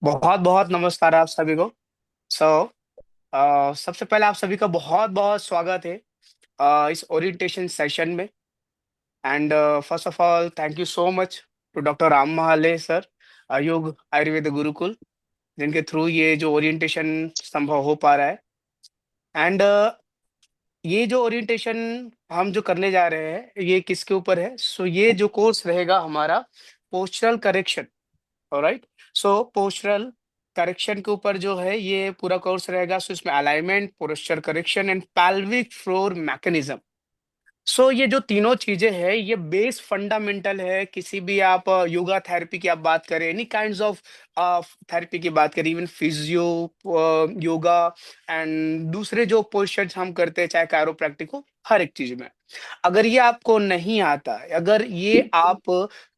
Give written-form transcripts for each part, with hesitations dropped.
बहुत बहुत नमस्कार आप सभी को। सो सबसे पहले आप सभी का बहुत बहुत स्वागत है इस ओरिएंटेशन सेशन में। And first of all thank you so much to doctor Ram Mahale sir, Yog Ayurved Gurukul, जिनके थ्रू ये जो ओरिएंटेशन संभव हो पा रहा है। एंड ये जो ओरिएंटेशन हम जो करने जा रहे हैं ये किसके ऊपर है? सो ये जो कोर्स रहेगा हमारा पोस्चरल करेक्शन। ऑलराइट। सो पोस्चरल करेक्शन के ऊपर जो है ये पूरा कोर्स रहेगा। सो इसमें alignment, posture correction and pelvic floor mechanism. So ये जो तीनों चीजें हैं ये बेस फंडामेंटल है। किसी भी आप योगा थेरेपी की आप बात करें, एनी काइंड्स ऑफ थेरेपी की बात करें, इवन फिजियो योगा एंड दूसरे जो पोस्चर्स हम करते हैं, चाहे कायरोप्रैक्टिक हो, हर एक चीज में अगर ये आपको नहीं आता है, अगर ये आप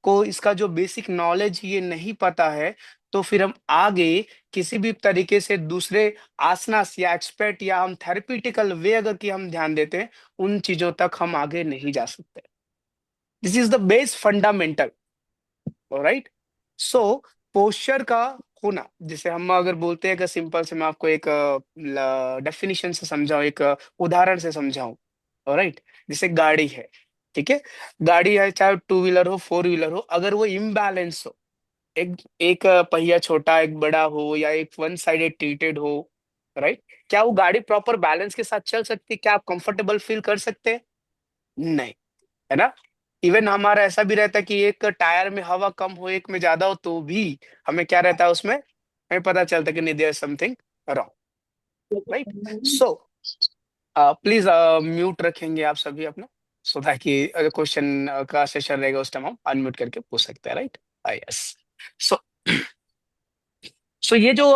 को इसका जो बेसिक नॉलेज ये नहीं पता है, तो फिर हम आगे किसी भी तरीके से दूसरे आसनास या एक्सपर्ट या हम थेरेपिटिकल वे अगर की हम ध्यान देते हैं, उन चीजों तक हम आगे नहीं जा सकते। This is the base fundamental. Right. So posture का होना, जैसे हम अगर बोलते हैं कि सिंपल से मैं आपको एक डेफिनेशन से समझाऊं, एक उदाहरण से समझाऊं। राइट। जैसे गाड़ी है, ठीक है। गाड़ी है, चाहे टू व्हीलर हो, फोर व्हीलर हो, अगर वो इम्बैलेंस हो, एक एक पहिया छोटा एक बड़ा हो या एक वन साइडेड टिल्टेड हो, राइट, क्या वो गाड़ी प्रॉपर बैलेंस के साथ चल सकती है? क्या आप कंफर्टेबल फील कर सकते हैं? नहीं, है ना। इवन हमारा ऐसा भी रहता है कि एक टायर में हवा कम हो, एक में ज्यादा हो, तो भी हमें क्या रहता है उसमें, हमें पता चलता है कि नहीं, there something wrong. Right. So please mute रखेंगे आप सभी अपना, सो दैट कि अगर क्वेश्चन का सेशन रहेगा उस टाइम हम अनम्यूट करके पूछ सकते हैं। राइट। यस। सो सो ये जो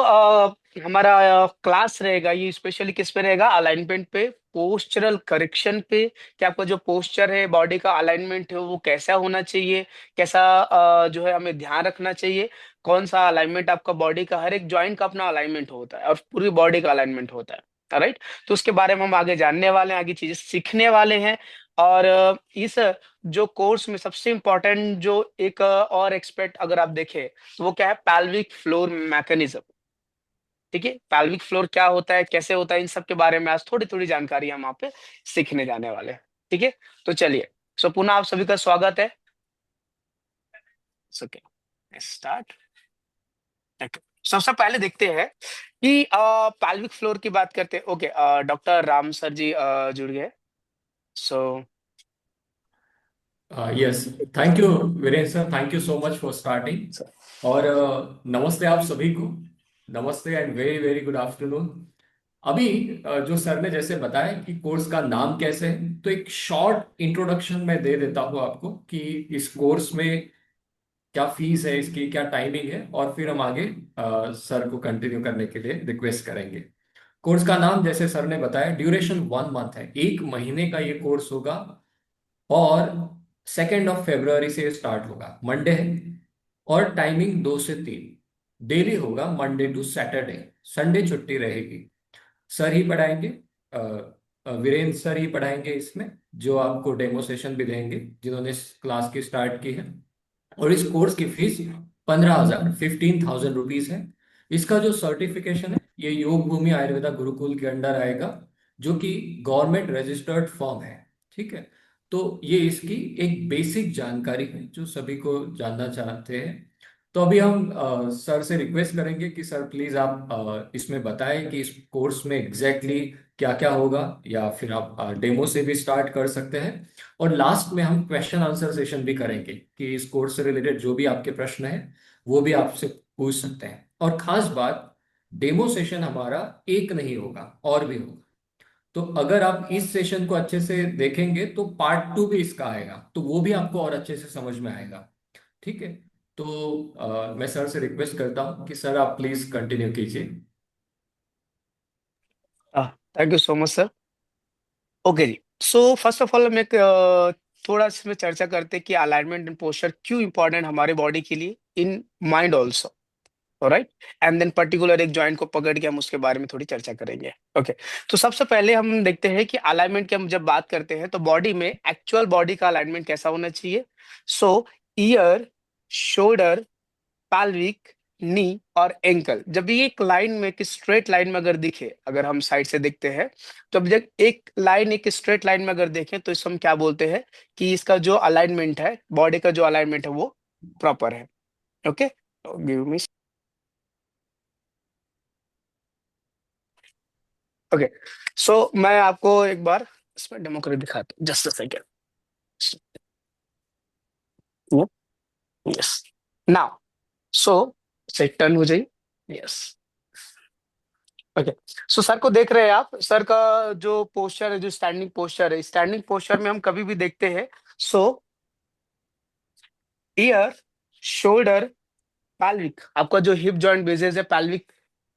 हमारा क्लास रहेगा ये स्पेशली किस पे रहेगा? अलाइनमेंट पे, पोस्चरल करेक्शन पे, कि आपका जो पोस्चर है, बॉडी का अलाइनमेंट है, वो कैसा होना चाहिए, कैसा जो है हमें ध्यान रखना चाहिए, कौन सा अलाइनमेंट आपका बॉडी का, हर एक जॉइंट का अपना अलाइनमेंट होता है और पूरी बॉडी का अलाइनमेंट होता है। राइट। तो उसके बारे में हम आगे जानने वाले हैं, आगे चीजें सीखने वाले हैं। और इस जो कोर्स में सबसे इम्पोर्टेंट जो एक और एक्सपेक्ट अगर आप देखें, तो वो क्या है? Pelvic floor mechanism. ठीक है, पैल्विक फ्लोर क्या होता है, कैसे होता है, इन सब के बारे में आज थोड़ी थोड़ी जानकारी हम यहाँ पे सीखने जाने वाले हैं। ठीक है, तो चलिए। सो पुनः आप सभी का स्वागत है। Okay, start. सबसे पहले देखते हैं कि पैल्विक फ्लोर की बात करते हैं। Okay, doctor Ram sir ji जुड़ गए। So yes, thank you Virendra sir, thank you so much for starting. और नमस्ते आप सभी को। Namaste and very very good afternoon. अभी जो सर ने जैसे बताया कि कोर्स का नाम कैसे है, तो एक शॉर्ट इंट्रोडक्शन मैं दे देता हूँ आपको कि इस कोर्स में क्या फीस है, इसकी क्या टाइमिंग है, और फिर हम आगे सर को कंटिन्यू करने के लिए रिक्वेस्ट करेंगे। कोर्स का नाम जैसे सर ने बताया, ड्यूरेशन 1 मंथ है, 1 महीने का ये कोर्स होगा। और 2 फरवरी से स्टार्ट होगा, मंडे है। और टाइमिंग 2 से 3 डेली होगा, मंडे टू सैटरडे। संडे छुट्टी रहेगी। सर ही पढ़ाएंगे, वीरेंद्र सर ही पढ़ाएंगे इसमें, जो आपको डेमो सेशन भी देंगे, जिन्होंने इस क्लास की स्टार्ट की है। और इस कोर्स की फीस 15,000, 15,000 रुपीज है। इसका जो सर्टिफिकेशन है ये योग भूमि आयुर्वेदा गुरुकुल के अंडर आएगा, जो कि गवर्नमेंट रजिस्टर्ड फॉर्म है। ठीक है। तो ये इसकी एक बेसिक जानकारी है जो सभी को जानना चाहते हैं। तो अभी हम सर से रिक्वेस्ट करेंगे कि सर प्लीज आप इसमें बताएं कि इस कोर्स में एग्जैक्टली क्या क्या होगा, या फिर आप डेमो से भी स्टार्ट कर सकते हैं। और लास्ट में हम क्वेश्चन आंसर सेशन भी करेंगे कि इस कोर्स से रिलेटेड जो भी आपके प्रश्न है वो भी आपसे पूछ सकते हैं। और खास बात, डेमो सेशन हमारा एक नहीं होगा, और भी होगा। तो अगर आप इस सेशन को अच्छे से देखेंगे तो पार्ट 2 भी इसका आएगा, तो वो भी आपको और अच्छे से समझ में आएगा। ठीक है। तो मैं सर से रिक्वेस्ट करता हूँ कि सर आप प्लीज कंटिन्यू कीजिए। Thank you so much sir. Okay ji. So first of all हम एक थोड़ा इसमें चर्चा करते हैं कि अलाइनमेंट एंड पोस्चर क्यों इंपॉर्टेंट हमारे बॉडी के लिए, in mind also. Right. And then particular एक जॉइंट को पकड़ के हम उसके बारे में थोड़ी चर्चा करेंगे। ओके। तो सबसे पहले हम देखते हैं कि अलाइनमेंट की हम जब बात करते हैं तो बॉडी में एक्चुअल बॉडी का अलाइनमेंट कैसा होना चाहिए। सो ईयर, शोल्डर, पैल्विक, नी और एंकल, जब भी एक लाइन में, एक स्ट्रेट लाइन में अगर दिखे, अगर हम साइड से देखते हैं, तो अब जब एक लाइन एक स्ट्रेट लाइन में अगर देखें तो इसको हम क्या बोलते हैं कि इसका जो अलाइनमेंट है, बॉडी का जो अलाइनमेंट है वो प्रॉपर है। Okay, give me. Okay, so मैं आपको एक बार इसमें डेमो करके दिखाता हूँ, just a second. Yes, now, so से टर्न हो जाइए। Yes, okay. सो सर को देख रहे हैं आप, सर का जो पोस्चर है, जो स्टैंडिंग पोस्चर है, स्टैंडिंग पोस्चर में हम कभी भी देखते हैं, सो ईयर, शोल्डर, पैल्विक, आपका जो हिप जॉइंट बेसिस है, पैल्विक,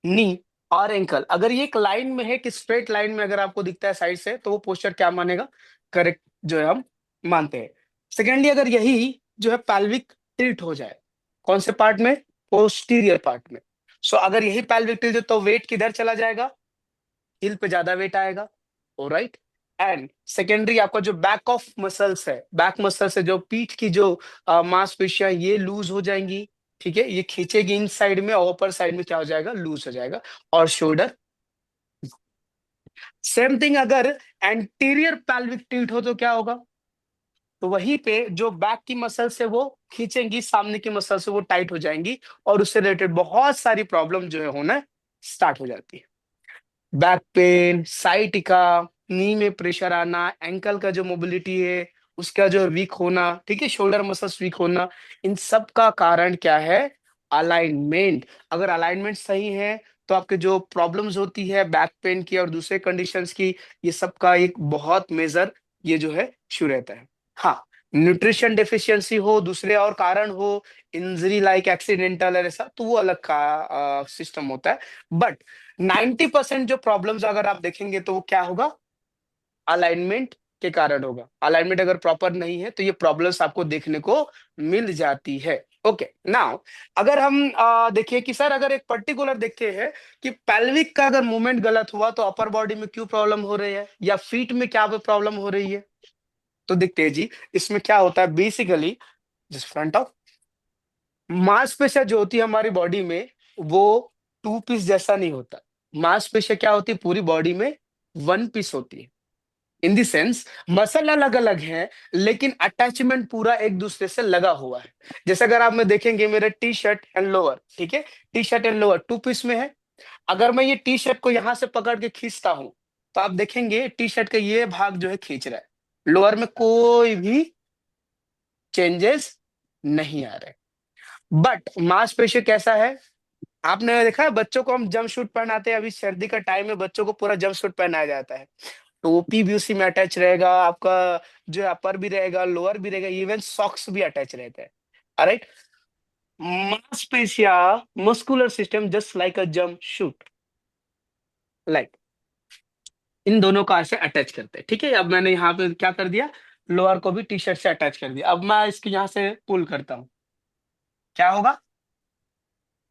नी और एंकल, अगर ये एक लाइन में है कि स्ट्रेट लाइन में अगर आपको दिखता है साइड से, तो वो पोस्चर क्या मानेगा, करेक्ट जो है हम मानते हैं। सेकेंडली, अगर यही जो है पैल्विक टिल्ट हो जाए, कौन से पार्ट में, पोस्टीरियर पार्ट में, सो अगर यही पैल्विक टिल्ट हो तो वेट किधर चला जाएगा, हिल पे ज्यादा वेट आएगा। राइट, एंड सेकेंडरी आपका जो बैक ऑफ मसल्स है, बैक मसल से जो पीठ की जो मांसपेशियां, ये लूज हो जाएंगी। ठीक है, ये खींचेगी इन साइड में, और ऊपर साइड में क्या हो जाएगा, लूज हो जाएगा। और शोल्डर, सेम थिंग, अगर एंटीरियर पैल्विक टिल्ट हो तो क्या होगा, तो वहीं पे जो बैक की मसल से वो खींचेंगी, सामने की मसल से वो टाइट हो जाएंगी, और उससे रिलेटेड बहुत सारी प्रॉब्लम जो है होना स्टार्ट हो जाती है। बैक पेन, साइटिका, नी में प्रेशर आना, एंकल का जो मोबिलिटी है उसका जो वीक होना, ठीक है, शोल्डर मसल्स वीक होना, इन सब का कारण क्या है, अलाइनमेंट। अगर अलाइनमेंट सही है तो आपके जो प्रॉब्लम्स होती है बैक पेन की और दूसरे कंडीशंस की, ये सब का एक बहुत मेजर ये जो है इशू रहता है। हाँ, न्यूट्रिशन डेफिशिएंसी हो, दूसरे और कारण हो, इंजरी लाइक एक्सीडेंटल ऐसा, तो वो अलग का सिस्टम होता है। बट 90% जो प्रॉब्लम्स अगर आप देखेंगे तो वो क्या होगा, अलाइनमेंट के कारण होगा। अलाइनमेंट अगर प्रॉपर नहीं है तो ये प्रॉब्लम्स आपको देखने को मिल जाती है। ओके, नाउ, अगर हम देखिए कि सर अगर एक पर्टिकुलर देखते हैं कि पेल्विक का अगर मूवमेंट गलत हुआ तो अपर बॉडी में क्यों प्रॉब्लम हो रही है, या फीट में क्या प्रॉब्लम हो रही है, तो देखते हैं जी, इसमें क्या होता है बेसिकली, जिस फ्रंट ऑफ मांसपेशियां जो होती है हमारी बॉडी में, वो टू पीस जैसा नहीं होता। मांसपेशियां क्या होती है पूरी बॉडी में, वन पीस होती है। इन द सेंस मसल अलग अलग है, लेकिन अटैचमेंट पूरा एक दूसरे से लगा हुआ है। जैसे अगर आप में देखेंगे मेरे टी शर्ट एंड लोअर, ठीक है, T shirt and lower two piece में है। अगर मैं ये टी शर्ट को यहां से पकड़ के खींचता हूं, तो आप देखेंगे टी शर्ट का ये भाग जो है खींच रहा है, लोअर में कोई भी चेंजेस नहीं आ रहे। बट मांसपेशी कैसा है, आपने देखा है बच्चों को हम जंप सूट पहनाते हैं, अभी सर्दी का टाइम है, बच्चों को पूरा जंप सूट पहनाया जाता है, टोपी भी उसी में अटैच रहेगा आपका, जो अपर भी रहेगा, लोअर भी रहेगा, इवन सॉक्स भी अटैच रहता है। राइट, मांसपेशिया, muscular system just like a jump shoot, like इन दोनों का ऐसे अटैच करते हैं। ठीक है, अब मैंने यहाँ पे क्या कर दिया, लोअर को भी टी शर्ट से अटैच कर दिया। अब मैं इसके यहाँ से पुल करता हूँ, क्या होगा,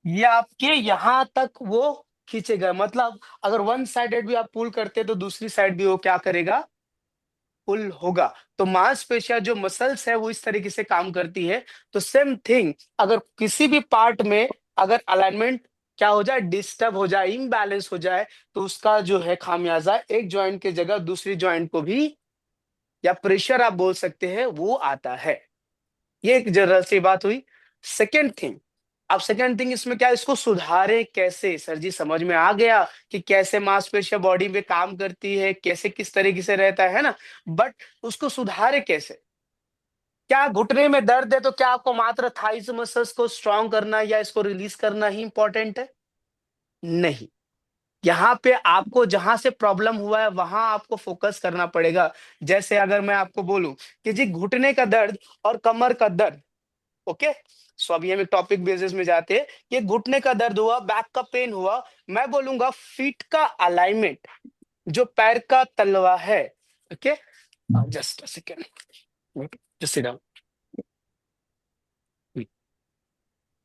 ये आपके यहां तक वो खींचेगा। मतलब अगर वन साइडेड भी आप पुल करते तो दूसरी साइड भी वो क्या करेगा, पुल होगा। तो मांसपेशियां जो मसल्स है वो इस तरीके से काम करती है। तो सेम थिंग, अगर किसी भी पार्ट में अगर अलाइनमेंट क्या हो जाए, डिस्टर्ब हो जाए, इम्बैलेंस हो जाए, तो उसका जो है खामियाजा एक जॉइंट की जगह दूसरी जॉइंट को भी, या प्रेशर आप बोल सकते हैं, वो आता है। ये एक जनरल सी बात हुई। सेकेंड थिंग, अब सेकेंड थिंग इसमें क्या, इसको सुधारे कैसे, सर जी समझ में आ गया कि कैसे मांसपेशियां बॉडी में काम करती है, कैसे किस तरीके से रहता है ना, बट उसको सुधारे कैसे, क्या घुटने में दर्द है तो क्या आपको मात्र थाइस मसल्स को स्ट्रांग करना या इसको रिलीज करना ही इंपॉर्टेंट है, नहीं। यहाँ पे आपको जहां से प्रॉब्लम हुआ है वहां आपको फोकस करना पड़ेगा। जैसे अगर मैं आपको बोलूं कि जी घुटने का दर्द और कमर का दर्द, ओके, सो अभी हम एक टॉपिक बेसिस में जाते हैं कि घुटने का दर्द हुआ, बैक का पेन हुआ, मैं बोलूंगा फीट का अलाइनमेंट, जो पैर का तलवा है, okay, just a second, just sit down,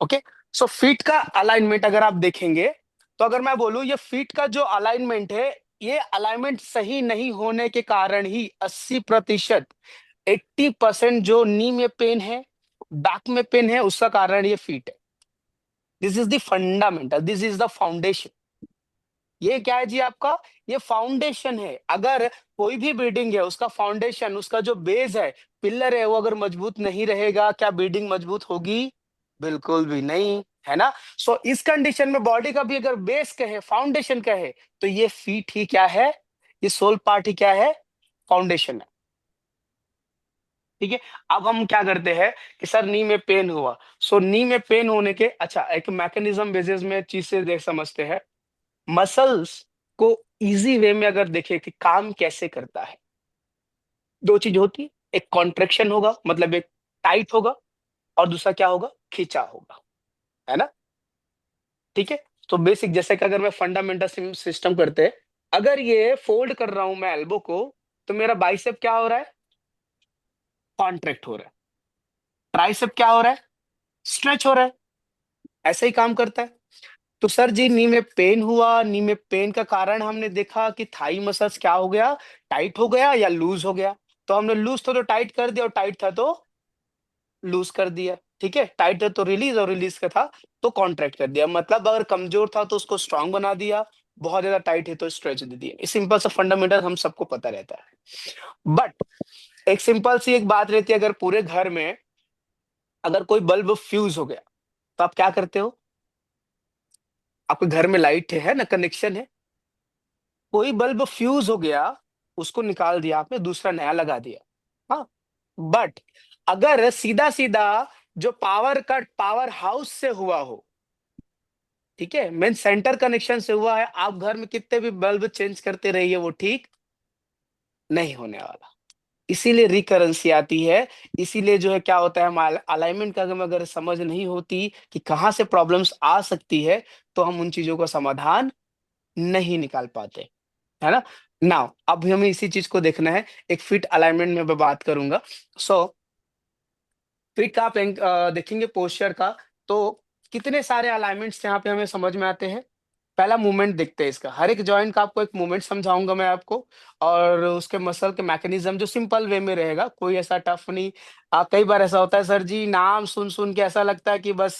okay. So feet का अलाइनमेंट अगर आप देखेंगे, तो अगर मैं बोलूं ये फीट का जो अलाइनमेंट है, ये अलाइनमेंट सही नहीं होने के कारण ही 80%, 80% जो नी में पेन है, बैक में पेन है, उसका कारण ये फीट है। This is the fundamental, this is the foundation. ये क्या है जी आपका, ये फाउंडेशन है। अगर कोई भी बिल्डिंग है, उसका फाउंडेशन, उसका जो बेस है, पिलर है, वो अगर मजबूत नहीं रहेगा, क्या बिल्डिंग मजबूत होगी? बिल्कुल भी नहीं, है ना। सो इस कंडीशन में बॉडी का भी अगर बेस कहे, फाउंडेशन कहे, तो ये फीट ही क्या है, ये सोल पार्ट ही क्या है, फाउंडेशन है। ठीक है। अब हम क्या करते हैं कि सर नी में पेन हुआ, सो नी में पेन होने के, अच्छा एक मैकेनिज्म बेसिस में चीज से देख समझते हैं। मसल्स को इजी वे में अगर देखें कि काम कैसे करता है, दो चीज होती है, एक कॉन्ट्रेक्शन होगा, मतलब एक टाइट होगा, और दूसरा क्या होगा, खींचा होगा, है ना। ठीक है। तो बेसिक जैसे कि अगर मैं फंडामेंटल सिस्टम करते हैं, अगर ये फोल्ड कर रहा हूं मैं एल्बो को, तो मेरा बाइसेप क्या हो रहा है, कॉन्ट्रैक्ट हो रहा है। ट्राइसेप क्या हो रहा है, स्ट्रेच हो रहा है। ऐसे ही काम करता है। तो सर जी नी में पेन हुआ, नी में पेन का कारण हमने देखा कि थाई मसल्स क्या हो गया, टाइट हो गया या लूज हो गया। तो हमने लूज था तो टाइट कर दिया, और टाइट था तो लूज कर दिया। ठीक है, टाइट था तो रिलीज, और रिलीज का था तो कॉन्ट्रैक्ट कर दिया। मतलब अगर कमजोर था तो उसको स्ट्रांग बना दिया, बहुत ज्यादा टाइट है तो स्ट्रेच दे दिया। इस सिंपल सा फंडामेंटल हम सबको पता रहता है। बट एक सिंपल सी एक बात रहती है, अगर पूरे घर में अगर कोई बल्ब फ्यूज हो गया, तो आप क्या करते हो? आपके घर में लाइट है ना, कनेक्शन है, कोई बल्ब फ्यूज हो गया, उसको निकाल दिया आपने, दूसरा नया लगा दिया। हाँ। बट अगर सीधा सीधा जो पावर कट पावर हाउस से हुआ हो, ठीक है, मेन सेंटर कनेक्शन से हुआ है, आप घर में कितने भी बल्ब चेंज करते रहिए, वो ठीक नहीं होने वाला। इसीलिए रिकरेंसी आती है। इसीलिए जो है क्या होता है, हम अलाइनमेंट का अगर समझ नहीं होती कि कहाँ से प्रॉब्लम्स आ सकती है, तो हम उन चीजों का समाधान नहीं निकाल पाते, है ना। नाउ अब हमें इसी चीज को देखना है, एक फिट अलाइनमेंट में मैं बात करूंगा। सो फिट का आप देखेंगे पोस्चर का, तो कितने सारे अलाइनमेंट्स यहाँ पे हमें समझ में आते हैं। पहला मूवमेंट देखते हैं इसका, हर एक जॉइंट का आपको एक मूवमेंट समझाऊंगा मैं आपको, और उसके मसल के मैकेनिज्म जो सिंपल वे में रहेगा, कोई ऐसा टफ नहीं। कई बार ऐसा होता है सर जी, नाम सुन सुन के ऐसा लगता है कि बस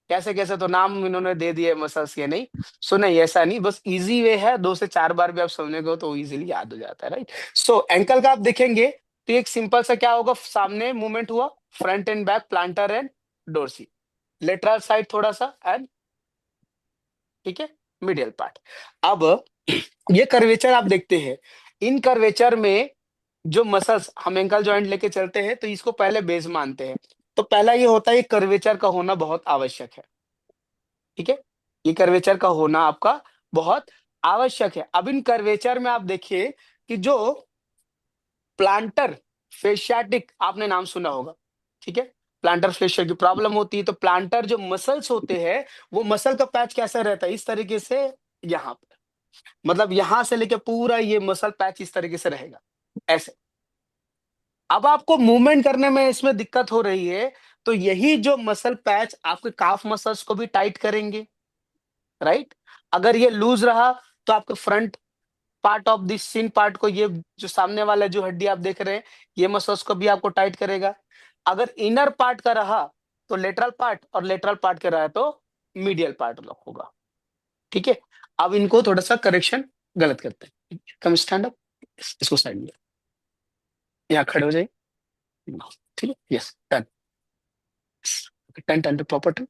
कैसे कैसे तो नाम इन्होंने दे दिए मसल्स के, नहीं। सो नहीं, ऐसा नहीं, बस इजी वे है, 2 से 4 बार भी आप समझेंगे तो इजीली याद हो जाता है, राइट। सो एंकल का आप देखेंगे तो एक सिंपल सा क्या होगा, सामने मूवमेंट हुआ, front end back, planter and dorsi, lateral side थोड़ा सा, एंड ठीक है, मिडियल पार्ट। अब ये कर्वेचर आप देखते हैं, इन कर्वेचर में जो मसल्स हम एंकल जॉइंट लेके चलते हैं, तो इसको पहले बेस मानते हैं। तो पहला ये होता है, कर्वेचर का होना बहुत आवश्यक है। ठीक है, ये कर्वेचर का होना आपका बहुत आवश्यक है। अब इन कर्वेचर में आप देखिए कि जो प्लांटर फेशियाटिक आपने नाम सुना होगा, ठीक है। प्लांटर फेशिया की प्रॉब्लम होती है, तो प्लांटर जो मसल्स होते हैं, वो मसल का पैच कैसा रहता है, इस तरीके से, यहाँ पे, मतलब यहां से लेके पूरा ये मसल पैच इस तरीके से रहेगा, ऐसे। अब आपको मूवमेंट करने में इसमें दिक्कत हो रही है, तो यही जो मसल पैच आपके काफ मसल्स को भी टाइट करेंगे, राइट। अगर ये लूज रहा, तो आपके front part of this shin part को, ये जो सामने वाला जो हड्डी आप देख रहे हैं, ये मसल्स को भी आपको टाइट करेगा। अगर इनर पार्ट का रहा तो लेटरल पार्ट, और लेटरल पार्ट का रहा तो मीडियल पार्ट लॉक होगा। ठीक है। अब इनको थोड़ा सा करेक्शन गलत करते हैं, कम स्टैंड अप, इसको साइड में, यहाँ खड़े हो जाइए। ठीक है, yes done, turn turn to proper turn,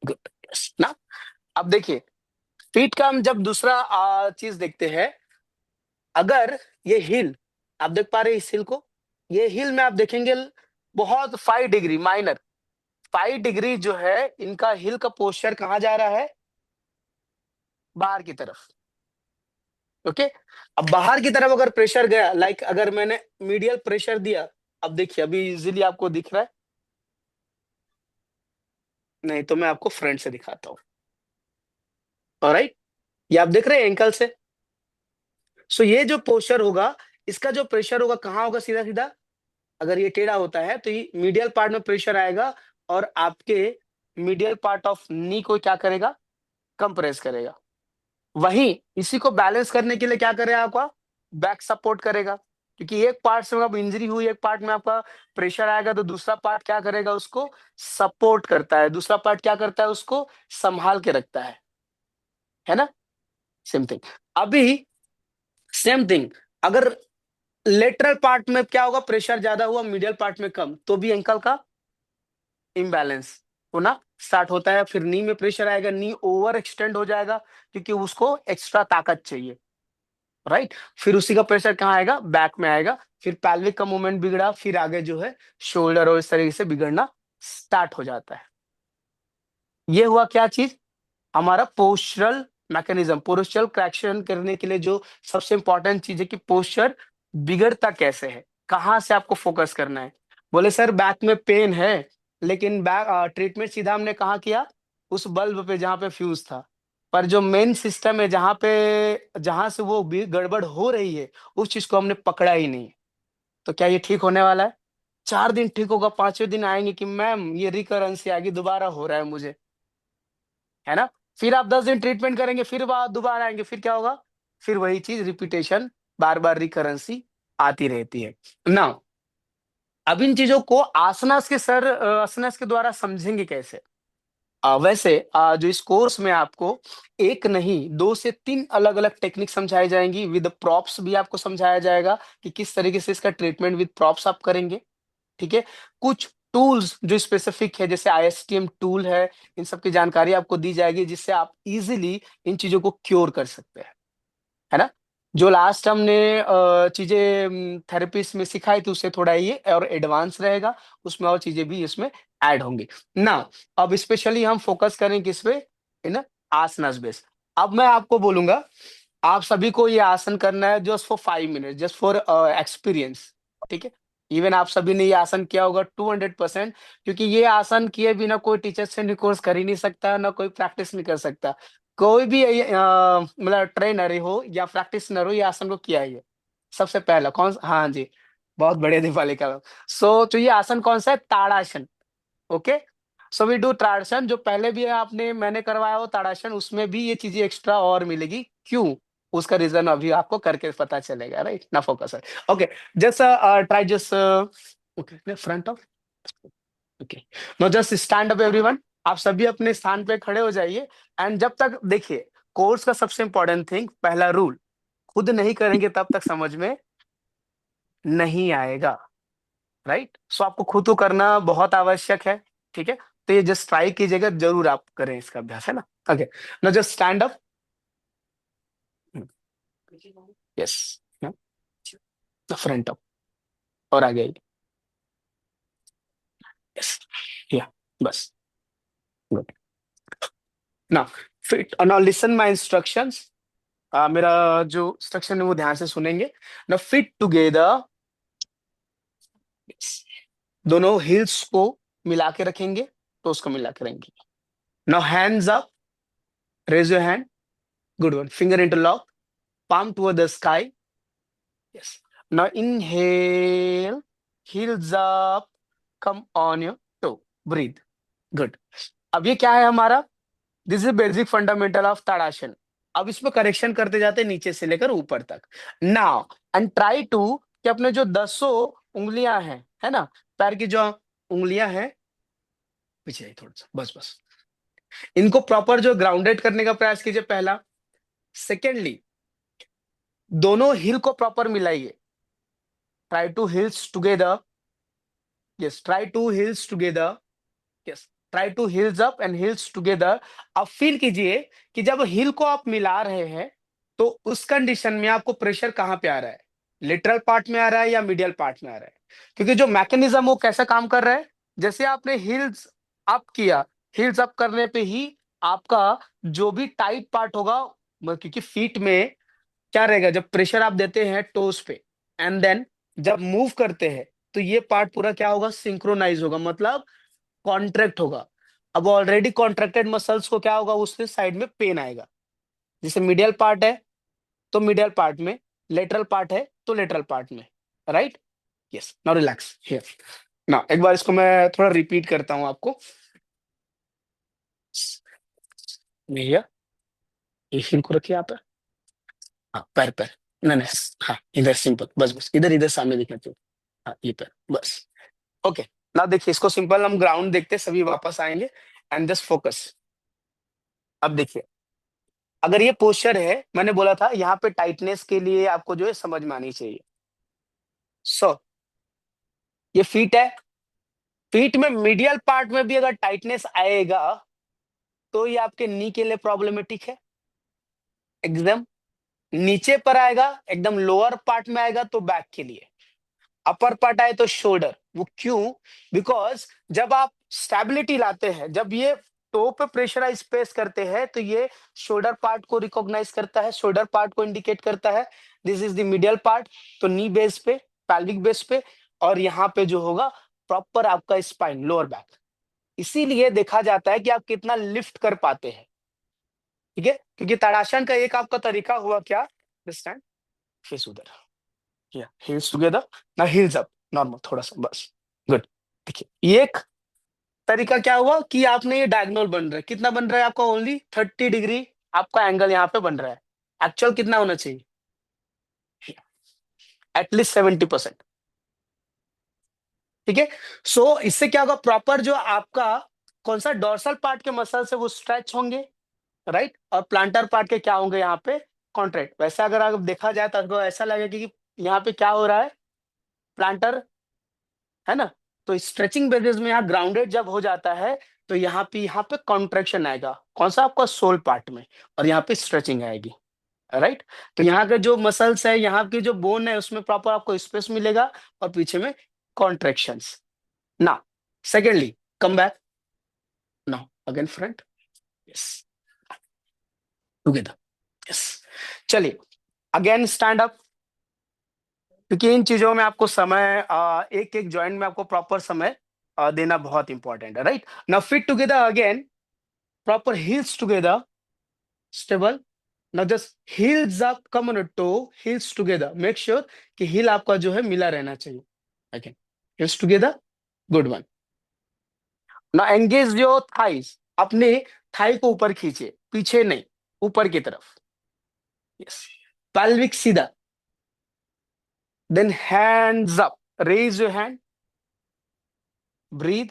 good, yes ना। अब देखिए, फीट का हम जब दूसरा चीज देखते हैं, अगर ये हिल, आप देख पा रहे हैं इस हिल को, ये हिल में आप देखेंगे बहुत 5 डिग्री माइनर, 5 डिग्री जो है इनका हिल का पोस्चर कहाँ जा रहा है, बाहर की तरफ। ओके। अब बाहर की तरफ अगर प्रेशर गया, लाइक अगर मैंने मीडियल प्रेशर दिया, अब देखिए अभी इजीली आपको दिख रहा है, नहीं तो मैं आपको फ्रंट से दिखाता हूँ। ऑलराइट, ये आप देख रहे हैं एंकल से। सो ये जो पोस्चर होगा, इसका जो प्रेशर होगा कहाँ होगा, सीधा सीधा, अगर ये टेढ़ा होता है तो ये मीडियल पार्ट में प्रेशर आएगा, और आपके मीडियल पार्ट ऑफ नी को क्या करेगा, कंप्रेस करेगा। वहीं इसी को बैलेंस करने के लिए क्या करेगा, आपका बैक सपोर्ट करेगा। क्योंकि एक पार्ट से अब इंजरी हुई, एक पार्ट में आपका प्रेशर आएगा, तो दूसरा पार्ट क्या करेगा, उसको सपोर्ट करता है, दूसरा पार्ट क्या करता है, उसको संभाल के रखता है ना। Same thing. अभी सेम थिंग, अगर लेटरल पार्ट में क्या होगा, प्रेशर ज्यादा हुआ, मीडियल पार्ट में कम, तो भी एंकल का इम्बैलेंस होना स्टार्ट होता है। फिर नी में प्रेशर आएगा, नी ओवर एक्सटेंड हो जाएगा, क्योंकि उसको एक्स्ट्रा ताकत चाहिए, राइट। फिर उसी का प्रेशर कहाँ आएगा, बैक में आएगा, फिर पैल्विक का मूवमेंट बिगड़ा, फिर आगे जो है शोल्डर, और इस तरीके से बिगड़ना स्टार्ट हो जाता है। ये हुआ क्या चीज, हमारा पोस्चरल मैकेनिज्म। पोस्चरल करेक्शन करने के लिए जो सबसे इंपॉर्टेंट चीज है कि पोस्चर बिगड़ता कैसे है, कहाँ से आपको फोकस करना है। बोले सर बैक में पेन है, लेकिन बैक ट्रीटमेंट सीधा हमने कहाँ किया, उस बल्ब पे जहाँ पे फ्यूज था। पर जो मेन सिस्टम है, जहां से वो गड़बड़ हो रही है, उस चीज को हमने पकड़ा ही नहीं। तो क्या ये ठीक होने वाला है, 4 दिन ठीक होगा, 5वें दिन आएंगे कि मैम ये रिकरेंस आ गई, दोबारा हो रहा है मुझे, है ना। फिर आप 10 दिन ट्रीटमेंट करेंगे, फिर बाद दोबारा आएंगे, फिर क्या होगा, फिर वही चीज रिपीटेशन, बार बार रिकरेंसी आती रहती है ना। अब इन चीजों को आसनास के आसनास के द्वारा समझेंगे कैसे। वैसे जो इस कोर्स में आपको एक नहीं 2 से 3 अलग अलग टेक्निक समझाई जाएंगी, विद प्रॉप्स भी आपको समझाया जाएगा कि किस तरीके से इसका ट्रीटमेंट विद प्रॉप्स आप करेंगे, ठीक है। कुछ टूल्स जो स्पेसिफिक है, जैसे आईएसटीएम टूल है, इन सब की जानकारी आपको दी जाएगी, जिससे आप इजीली इन चीजों को क्योर कर सकते हैं, है ना। जो लास्ट हमने चीजें थेरेपिस्ट में सिखाई थी, उससे थोड़ा ये और एडवांस रहेगा, उसमें और चीजें भी इसमें ऐड होंगी ना। अब स्पेशली हम फोकस करें किस पे, इन आसनस बेस। अब मैं आपको बोलूंगा, आप सभी को ये आसन करना है just for 5 minute, just for experience, ठीक है। इवन आप सभी ने ये आसन किया होगा 200%, क्योंकि ये आसन किए बिना कोई टीचर से कोर्स कर ही नहीं सकता, ना कोई प्रैक्टिस नहीं कर सकता। कोई भी मतलब ट्रेनर हो या प्रैक्टिसनर हो, ये आसन को किया ही है सबसे पहला। हाँ जी, बहुत बढ़िया दीपाली का। तो ये आसन कौन सा है, ताड़ासन। ओके, सो वी डू ताड़ासन। जो पहले भी आपने मैंने करवाया हो ताड़ासन, उसमें भी ये चीजें एक्स्ट्रा और मिलेगी, क्यों, उसका रीजन अभी आपको करके पता चलेगा, राइट ना। फोकस है, okay. Just try just, okay, front of, okay. No just stand up everyone, आप सभी अपने स्थान पे खड़े हो जाइए। एंड जब तक देखिए, कोर्स का सबसे इंपॉर्टेंट थिंग, पहला रूल, खुद नहीं करेंगे तब तक समझ में नहीं आएगा, राइट। सो आपको खुद को करना बहुत आवश्यक है, ठीक है। तो ये जस्ट ट्राई कीजिएगा, जरूर आप करें इसका अभ्यास, है ना। Okay, no just stand up, yes, front up, yes yeah आइए, यस, या, बस, good. Now feet, now listen my instructions. मेरा जो इंस्ट्रक्शन है वो ध्यान से सुनेंगे। नाउ फिट टुगेदर, दोनों हिल्स को मिला के रखेंगे, तो उसको मिला के रखेंगे। Now hands up, raise your hand, good one, finger interlock, palm toward the sky, yes. Now inhale, heels up, come on your toe, breathe, good. अब ये क्या है हमारा, this is basic fundamental of Tadasana. अब इसमें करेक्शन करते जाते हैं नीचे से लेकर ऊपर तक। नाउ एंड ट्राई टू, कि अपने जो 10 उंगलियां हैं, है ना, पैर की जो उंगलियां हैं, पीछे आई थोड़ा सा, बस बस, इनको प्रॉपर जो ग्राउंडेड करने का प्रयास कीजिए, पहला। सेकेंडली, दोनों हिल को प्रॉपर मिलाइए, try to heels together, yes, try to heels together, yes, try to heels up and heels together. अब फील कीजिए कि जब हिल को आप मिला रहे हैं, तो उस कंडीशन में आपको प्रेशर कहाँ पे आ रहा है, लिटरल पार्ट में आ रहा है या मीडियल पार्ट में आ रहा है। क्योंकि जो मैकेनिज्म वो कैसा काम कर रहा है, जैसे आपने हिल्स अप किया, हिल्स अप करने पे ही आपका जो भी टाइट पार्ट होगा, क्योंकि फीट में क्या रहेगा, जब प्रेशर आप देते हैं टोस पे, एंड देन जब मूव करते हैं, तो ये पार्ट पूरा क्या होगा, सिंक्रोनाइज होगा, मतलब कॉन्ट्रैक्ट होगा। अब ऑलरेडी कॉन्ट्रैक्टेड मसल्स को क्या होगा, उसके साइड में पेन आएगा। जैसे मीडियल पार्ट है तो मीडियल पार्ट में, लेटरल पार्ट है तो लेटरल पार्ट में, right. Yes, now relax here. ना एक बार इसको मैं थोड़ा रिपीट करता हूं आपको, भैया ये हिल को रखिए आप, हाँ पैर पैर, नहीं नहीं, हाँ इधर सिंपल, बस बस इधर इधर सामने दिखना चाहिए। हाँ ये पैर बस। ओके, ना देखिए इसको सिंपल हम ग्राउंड देखते सभी वापस आएंगे एंड जस्ट फोकस। अब देखिए, अगर ये पोस्चर है, मैंने बोला था यहाँ पे टाइटनेस के लिए आपको जो है समझ में आनी चाहिए। सो ये फीट है, फीट में मीडियल पार्ट में भी अगर टाइटनेस आएगा तो ये आपके नी के लिए प्रॉब्लमेटिक है एकदम। नीचे पर आएगा एकदम लोअर पार्ट में आएगा तो बैक के लिए, अपर पार्ट आए तो शोल्डर। वो क्यों? बिकॉज जब आप स्टेबिलिटी लाते हैं, जब ये टो पे प्रेशराइज स्पेस करते हैं तो ये शोल्डर पार्ट को रिकॉग्नाइज करता है, शोल्डर पार्ट को इंडिकेट करता है, this is the medial part. तो नी बेस पे, पैल्विक बेस पे, और यहाँ पे जो होगा प्रॉपर आपका स्पाइन, लोअर बैक। इसीलिए देखा जाता है कि आप कितना लिफ्ट कर पाते हैं, ठीक है? क्योंकि ताड़ासन का एक आपका तरीका हुआ क्या, स्टैंड फेस उधर, या heels together, now heels up, normal थोड़ा सा बस। गुड। देखिए ये एक तरीका क्या हुआ कि आपने ये डायगोनल बन रहा है, कितना बन रहा है आपका? ओनली 30 डिग्री आपका एंगल यहाँ पे बन रहा है। एक्चुअल कितना होना चाहिए? एटलीस्ट 70%। ठीक है। सो इससे क्या होगा, प्रॉपर जो आपका कौन सा डोर्सल पार्ट के मसल्स है वो स्ट्रेच होंगे, राइट, और प्लांटर पार्ट के क्या होंगे यहाँ पे, कॉन्ट्रैक्ट। वैसे अगर आप देखा जाए तो आपको ऐसा लगेगा कि यहाँ पे क्या हो रहा है, प्लांटर, है ना? तो स्ट्रेचिंग बेसिस में यहाँ ग्राउंडेड जब हो जाता है तो यहाँ पे कॉन्ट्रेक्शन आएगा, कौन सा आपका सोल पार्ट में, और यहाँ पे स्ट्रेचिंग आएगी, राइट। तो यहाँ के जो मसल्स है, यहाँ की जो बोन है, उसमें प्रॉपर आपको स्पेस मिलेगा और पीछे में कॉन्ट्रेक्शंस। ना secondly, come back, now again front, yes, together, yes. चलिए अगेन स्टैंड अप, क्योंकि इन चीजों में आपको समय एक एक जॉइंट में आपको प्रॉपर समय देना बहुत इंपॉर्टेंट है, right. Now fit together again, proper heels together, stable. Now just heels up, come on a toe, heels together, make sure कि हील आपका जो है मिला रहना चाहिए। Again heels together, good one. Now engage your thighs, अपने thigh को ऊपर खींचे, पीछे नहीं, ऊपर की तरफ, यस। pelvic सीधा, then hands up, raise your hand, breathe,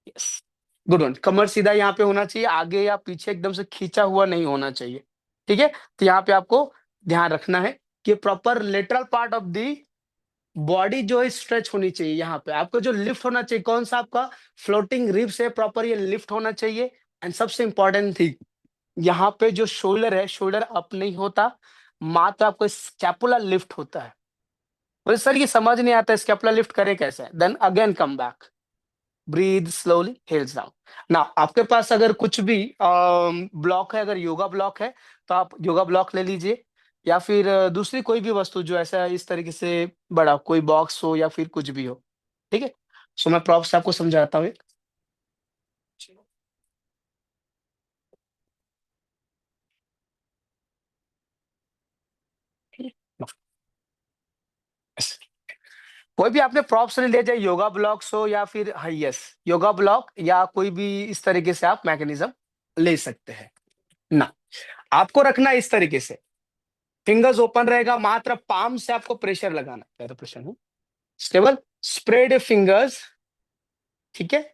yes, good one. कमर सीधा यहाँ पे होना चाहिए, आगे या पीछे एकदम से खींचा हुआ नहीं होना चाहिए, ठीक है। तो यहाँ पे आपको ध्यान रखना है कि proper lateral part of the body जो है स्ट्रेच होनी चाहिए। यहाँ पे आपको जो लिफ्ट होना चाहिए, कौन सा आपका फ्लोटिंग रिब्स है, प्रॉपर ये लिफ्ट होना चाहिए। एंड सबसे इंपॉर्टेंट थिंग, यहाँ पे जो शोल्डर है, शोल्डर अप नहीं होता, मात्र आपको स्कैपुला लिफ्ट होता है। बोले सर ये समझ नहीं आता, स्कैपुला लिफ्ट करे कैसे? Then again come back, breathe slowly, heels down. ना आपके पास अगर कुछ भी ब्लॉक है, अगर योगा ब्लॉक है तो आप योगा ब्लॉक ले लीजिए, या फिर दूसरी कोई भी वस्तु जो ऐसा इस तरीके से बड़ा कोई बॉक्स हो या फिर कुछ भी हो, ठीक है। सो मैं प्रॉप्स आपको समझाता हूँ। कोई भी आपने प्रॉप्स ले लिया, चाहे योगा ब्लॉक्स हो या फिर, हाँ यस, योगा ब्लॉक या कोई भी इस तरीके से आप मैकेनिज्म ले सकते हैं ना। आपको रखना इस तरीके से, फिंगर्स ओपन रहेगा, मात्र पाम से आपको प्रेशर लगाना, ज्यादा प्रेशर हो, स्टेबल, स्प्रेड फिंगर्स, ठीक है,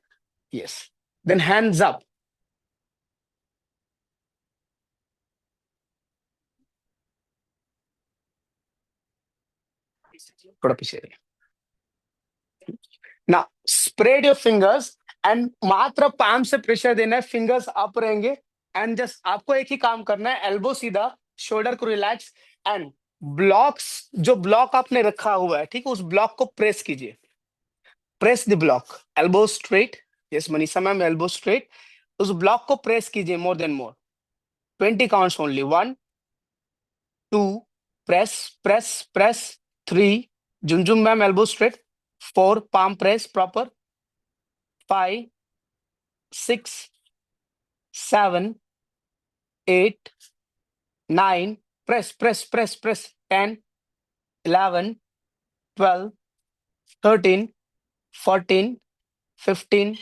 यस। देन हैंड्स अप, थोड़ा पीछे ना, स्प्रेड योर फिंगर्स एंड मात्र पाम से प्रेशर देना है, फिंगर्स अप रहेंगे। एंड जस्ट आपको एक ही काम करना है, एल्बो सीधा, शोल्डर को रिलैक्स, एंड ब्लॉक्स, जो ब्लॉक आपने रखा हुआ है, ठीक है, उस ब्लॉक को प्रेस कीजिए, press the block, elbow straight, yes Manisha ma'am, elbow straight, उस ब्लॉक को प्रेस कीजिए, more than more, 20 counts only, 1 2, press press press, 3, Jhumjhum ma'am elbow straight, 4, palm press proper, 5, 6, 7, 8, 9, press press press press, 10, 11, 12, 13, 14, 15,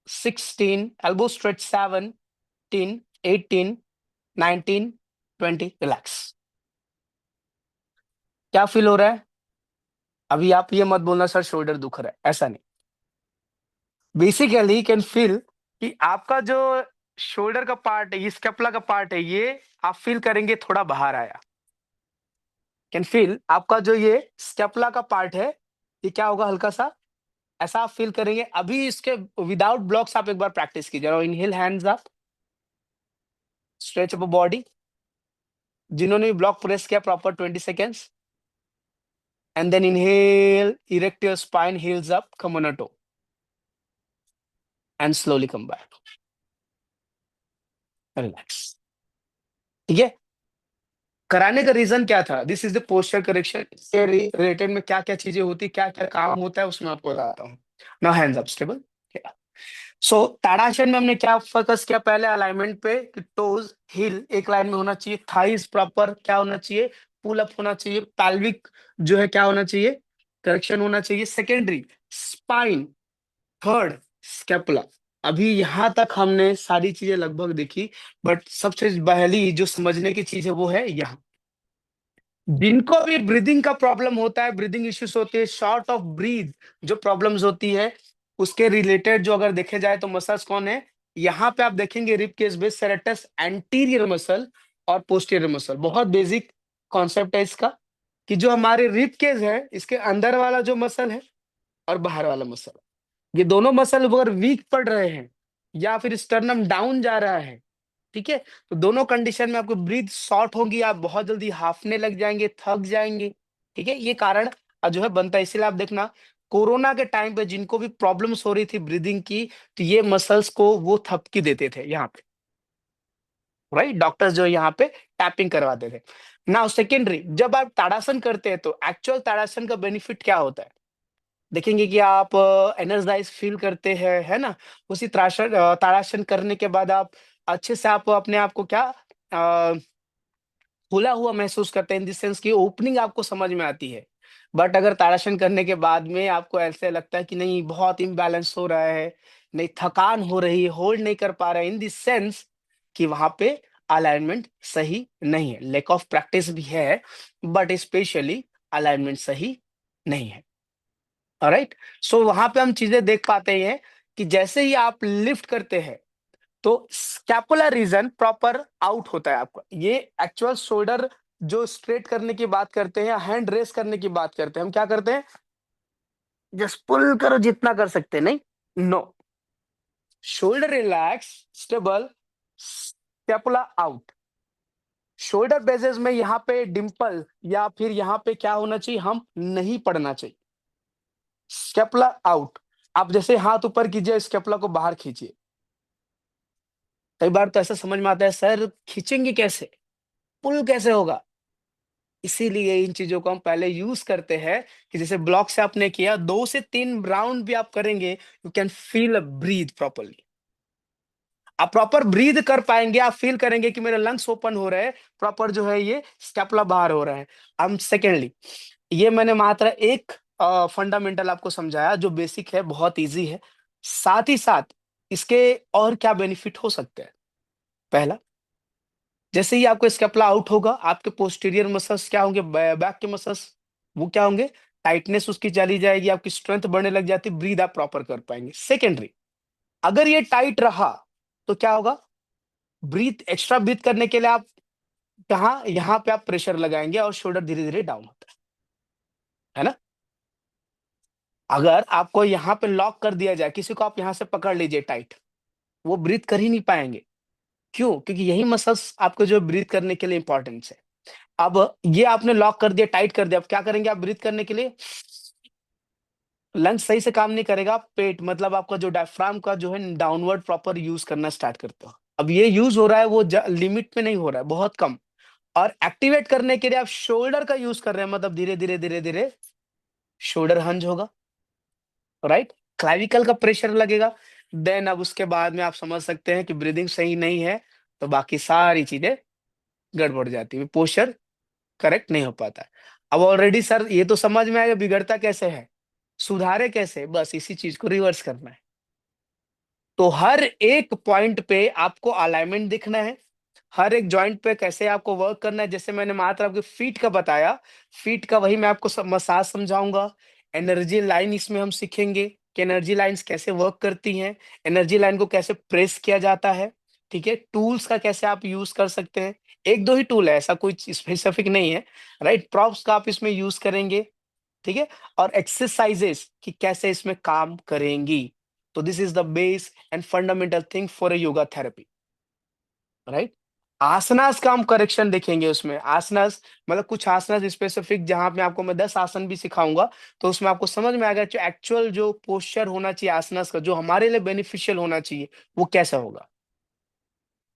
16, elbow stretch, 17, 18, 19, 20, relax. क्या feel हो रहा है? अभी आप ये मत बोलना सर शोल्डर दुख रहा है, ऐसा नहीं। बेसिकली कैन फील कि आपका जो शोल्डर का पार्ट है, ये स्केपुला का पार्ट है, ये आप फील करेंगे थोड़ा बाहर आया। कैन फील आपका जो ये स्केपुला का पार्ट है, ये क्या होगा, हल्का सा ऐसा आप फील करेंगे। अभी इसके विदाउट ब्लॉक्स आप एक बार प्रैक्टिस कीजिए। Inhale hands up, stretch up body. जिन्होंने भी ब्लॉक प्रेस किया proper 20 seconds, and then inhale, erect your spine, heels up, come on a toe, and slowly come back, relax. ठीक है। कराने का रीजन क्या था? This is the posture correction. इसके रिलेटेड में क्या क्या चीजें होती, क्या क्या काम होता है, उसमें आपको बताता हूँ। Now hands up, stable. So Tadasana में हमने क्या फोकस किया? पहले अलाइनमेंट पे कि टोज हील एक लाइन में होना चाहिए, थाइस प्रॉपर क्या होना चाहिए, पुल अप होना चाहिए, पैल्विक जो है क्या होना चाहिए, करेक्शन होना चाहिए। Secondary spine, third scapula. अभी यहां तक हमने सारी चीजें लगभग देखी, बट सबसे पहली जो समझने की चीज है वो है यहाँ। जिनको भी ब्रीदिंग का प्रॉब्लम होता है, ब्रीदिंग इश्यूज होती है, शॉर्ट ऑफ ब्रीथ जो प्रॉब्लम्स होती है, उसके रिलेटेड जो अगर देखे जाए तो मसल्स कौन है? यहाँ पे आप देखेंगे rib cage base, serratus anterior muscle और पोस्टीरियर मसल। बहुत बेसिक कॉन्सेप्ट है इसका, कि जो हमारे रिब केस है, इसके अंदर वाला जो मसल है और बाहर वाला मसल, ये दोनों मसल अगर वीक पड़ रहे हैं या फिर स्टर्नम डाउन जा रहा है, ठीक है, तो दोनों कंडीशन में आपको ब्रीथ शॉर्ट होगी, आप बहुत जल्दी हाफने लग जाएंगे, थक जाएंगे। ठीक है, ये कारण जो है बनता है। इसीलिए आप देखना कोरोना के टाइम पे जिनको भी प्रॉब्लम्स हो रही थी ब्रीदिंग की, तो ये मसल्स को वो थपकी देते थे यहाँ पे, राइट। डॉक्टर्स जो यहाँ पे टैपिंग करवाते थे। नाउ सेकेंडरी, जब आप ताड़ासन करते हैं तो एक्चुअल ताड़ासन का बेनिफिट क्या होता है? देखेंगे कि आप एनर्जाइज फील करते हैं, है ना। उसी ताड़ासन करने के बाद आप अच्छे से आप अपने आप को क्या खुला हुआ महसूस करते हैं, इन द सेंस की ओपनिंग आपको समझ में आती है। बट अगर ताड़ासन करने के बाद में आपको ऐसे लगता है कि नहीं बहुत इम्बैलेंस हो रहा है, नहीं थकान हो रही है, होल्ड नहीं कर पा रहा है, इन द सेंस कि वहां पे अलाइनमेंट सही नहीं है, लैक ऑफ प्रैक्टिस भी है, बट स्पेशली अलाइनमेंट सही नहीं है। ऑलराइट। सो वहां पे हम चीजें देख पाते हैं कि जैसे ही आप लिफ्ट करते हैं तो स्कैपुलर रीजन प्रॉपर आउट होता है आपका। ये एक्चुअल शोल्डर जो स्ट्रेट करने की बात करते हैं या हैंड रेस करने की बात करते हैं, हम क्या करते हैं? जस्ट पुल करो जितना कर सकते हैं, नहीं, no, shoulder relax, stable, scapula out. Shoulder बेजेस में यहाँ पे डिंपल या फिर यहाँ पे क्या होना चाहिए, हम नहीं पड़ना चाहिए। Scapula out. आप जैसे हाथ ऊपर कीजिए, स्कैपुला को बाहर खींचिए। कई बार तो ऐसा समझ में आता है सर खींचेंगे कैसे, पुल कैसे होगा? इसीलिए इन चीजों को हम पहले यूज करते हैं कि जैसे ब्लॉक से आपने किया, 2 से 3 राउंड भी आप करेंगे, you can feel breathe properly. आप प्रॉपर ब्रीथ कर पाएंगे, आप फील करेंगे कि मेरे लंग्स ओपन हो रहे हैं, प्रॉपर जो है ये स्टेपला बाहर हो रहा है। हम सेकेंडली, ये मैंने मात्र एक फंडामेंटल आपको समझाया जो बेसिक है, बहुत इजी है। साथ ही साथ इसके और क्या बेनिफिट हो सकते हैं? पहला, जैसे ही आपको स्केपुला आउट होगा, आपके पोस्टीरियर मसल्स क्या होंगे, बैक के मसल्स, वो क्या होंगे, टाइटनेस उसकी चली जाएगी, आपकी स्ट्रेंथ बढ़ने लग जाती, ब्रीद आप प्रॉपर कर पाएंगे। सेकेंडरी, अगर ये टाइट रहा तो क्या होगा, ब्रीथ एक्स्ट्रा ब्रीथ करने के लिए आप कहाँ, यहाँ पे आप प्रेशर लगाएंगे और शोल्डर धीरे धीरे डाउन होता है ना। अगर आपको यहाँ पे लॉक कर दिया जाए, किसी को आप यहाँ से पकड़ लीजिए टाइट, वो ब्रीथ कर ही नहीं पाएंगे। क्यों? क्योंकि यही मसल्स आपको जो ब्रीथ करने के लिए इंपॉर्टेंट है। अब ये आपने लॉक कर दिया, टाइट कर दिया, अब क्या करेंगे आप ब्रीथ करने के लिए? लंग्स सही से काम नहीं करेगा, पेट मतलब आपका जो डायफ्राम का जो है डाउनवर्ड प्रॉपर यूज करना स्टार्ट करते हो। अब ये यूज हो रहा है वो लिमिट में नहीं हो रहा है, बहुत कम। और एक्टिवेट करने के लिए आप शोल्डर का यूज कर रहे हैं, मतलब धीरे धीरे धीरे धीरे शोल्डर हंज होगा, राइट। क्लाविकल का प्रेशर लगेगा। देन अब उसके बाद में आप समझ सकते हैं कि ब्रीदिंग सही नहीं है, तो बाकी सारी चीजें गड़बड़ जाती है, पोस्चर करेक्ट नहीं हो पाता है। अब ऑलरेडी सर ये तो समझ में आएगा बिगड़ता कैसे है, सुधारे कैसे, बस इसी चीज को रिवर्स करना है। तो हर एक पॉइंट पे आपको अलाइनमेंट दिखना है, हर एक जॉइंट पे कैसे आपको वर्क करना है, जैसे मैंने मात्र आपके फीट का बताया, फीट का वही मैं आपको मसाज समझाऊंगा। एनर्जी लाइन इसमें हम सीखेंगे कि एनर्जी लाइंस कैसे वर्क करती हैं, एनर्जी लाइन को कैसे प्रेस किया जाता है। ठीक है, टूल्स का कैसे आप यूज कर सकते हैं, एक दो ही टूल है, ऐसा कोई स्पेसिफिक नहीं है। राइट, प्रॉप्स का आप इसमें यूज करेंगे। ठीक है, और एक्सरसाइजेस कि कैसे इसमें काम करेंगी। तो this is the base and fundamental thing for a yoga therapy. Right, asanas का हम करेक्शन देखेंगे उसमें। आसनास मतलब कुछ आसनास स्पेसिफिक, जहां पे आपको मैं 10 आसन भी सिखाऊंगा, तो उसमें आपको समझ में आएगा जो एक्चुअल जो पोस्चर होना चाहिए आसनास का, जो हमारे लिए बेनिफिशियल होना चाहिए, वो कैसा होगा।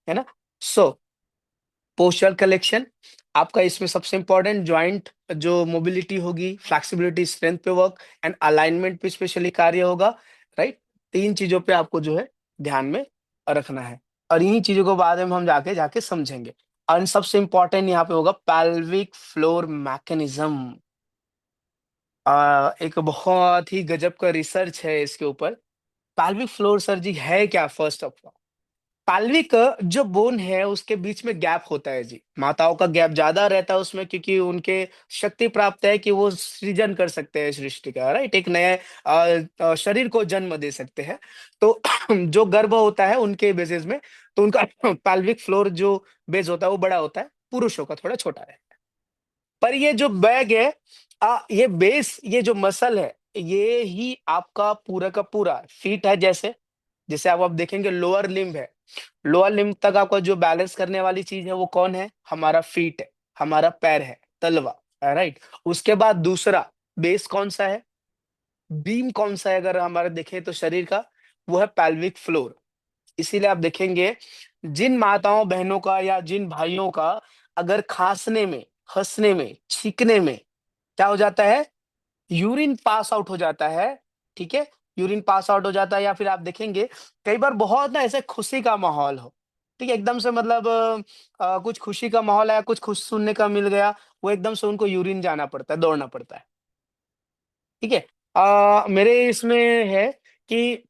है ना। सो पोस्चर कलेक्शन आपका इसमें सबसे इंपॉर्टेंट जॉइंट जो मोबिलिटी होगी, फ्लेक्सिबिलिटी, स्ट्रेंथ पे वर्क एंड अलाइनमेंट पे स्पेशली कार्य होगा। राइट, तीन चीजों पे आपको जो है ध्यान में रखना है, और इन्हीं चीजों को बाद में हम जाके जाके समझेंगे। और सबसे इंपॉर्टेंट यहाँ पे होगा पेल्विक फ्लोर मैकेनिज्म। एक बहुत ही गजब का रिसर्च है इसके ऊपर। पेल्विक फ्लोर सर्जरी है क्या, फर्स्ट ऑफ ऑल। पाल्विक जो बोन है उसके बीच में गैप होता है जी, माताओं का गैप ज्यादा रहता है उसमें, क्योंकि उनके शक्ति प्राप्त है कि वो सृजन कर सकते हैं सृष्टि का। राइट, एक नए शरीर को जन्म दे सकते हैं। तो जो गर्भ होता है उनके बेसिस में, तो उनका पाल्विक फ्लोर जो बेस होता है वो बड़ा होता है, पुरुषों का थोड़ा छोटा है। पर ये जो बैग है, ये बेस, ये जो मसल है, ये ही आपका पूरा का पूरा फीट है। जैसे जैसे आप देखेंगे लोअर लिम्ब है, लोअर लिम्ब तक आपका जो बैलेंस करने वाली चीज है वो कौन है, हमारा फीट है, हमारा पैर है, तलवा। राइट, उसके बाद दूसरा बेस कौन सा है, बीम कौन सा है, अगर हमारे देखें तो शरीर का, वो है पेल्विक फ्लोर। इसीलिए आप देखेंगे जिन माताओं बहनों का या जिन भाइयों का अगर खांसने में, हंसने में, छींकने में क्या हो जाता है, यूरिन पास आउट हो जाता है। ठीक है, यूरिन पास आउट हो जाता है, या फिर आप देखेंगे कई बार बहुत ना ऐसे खुशी का माहौल हो, ठीक है, एकदम से मतलब कुछ खुशी का माहौल है, कुछ खुश सुनने का मिल गया, वो एकदम से उनको यूरिन जाना पड़ता है, दौड़ना पड़ता है। ठीक है, मेरे इसमें है कि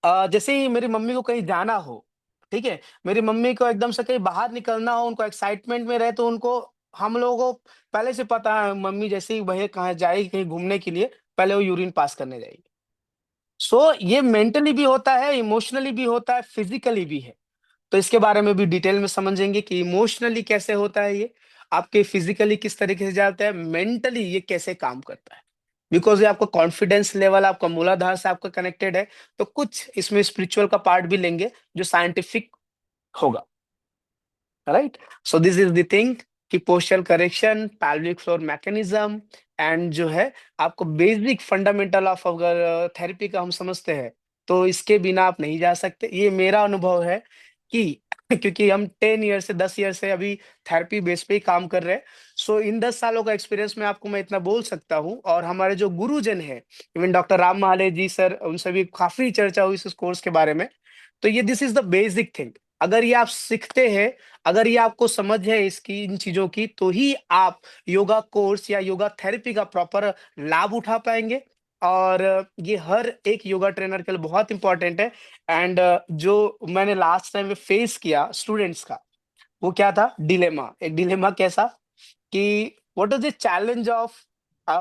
जैसे ही मेरी मम्मी को कहीं जाना हो, ठीक है, मेरी मम्मी को एकदम से कहीं बाहर निकलना हो, उनको एक्साइटमेंट में रहे, तो उनको, हम लोगों को पहले से पता है मम्मी जैसे ही वह कहाँ जाएगी कहीं घूमने के लिए, पहले वो यूरिन पास करने जाएगी। सो ये मेंटली भी होता है, इमोशनली भी होता है, फिजिकली भी है। तो इसके बारे में भी डिटेल में समझेंगे कि इमोशनली कैसे होता है ये, आपके फिजिकली किस तरीके से जाता है, मेंटली ये कैसे काम करता है। बिकॉज ये आपका कॉन्फिडेंस लेवल, आपका मूलाधार से आपका कनेक्टेड है। तो कुछ इसमें स्पिरिचुअल का पार्ट भी लेंगे जो साइंटिफिक होगा। Right, so this is the thing कि posture correction, pelvic floor mechanism, and जो है आपको बेसिक फंडामेंटल ऑफ, अगर थेरेपी का हम समझते हैं, तो इसके बिना आप नहीं जा सकते। ये मेरा अनुभव है कि क्योंकि हम 10 ईयर से 10 ईयर से अभी थेरेपी बेस पे ही काम कर रहे हैं। सो इन 10 सालों का एक्सपीरियंस में आपको मैं इतना बोल सकता हूँ, और हमारे जो गुरुजन है, इवन डॉक्टर राम महाले जी सर, उनसे भी काफी चर्चा हुई इस कोर्स के बारे में। तो ये this is the basic thing, अगर ये आप सीखते हैं, अगर ये आपको समझ है इसकी, इन चीजों की, तो ही आप योगा कोर्स या योगा थेरेपी का प्रॉपर लाभ उठा पाएंगे। और ये हर एक योगा ट्रेनर के लिए बहुत इंपॉर्टेंट है। एंड जो मैंने लास्ट टाइम में फेस किया स्टूडेंट्स का, वो क्या था, डिलेमा। एक डिलेमा कैसा कि what is the challenge of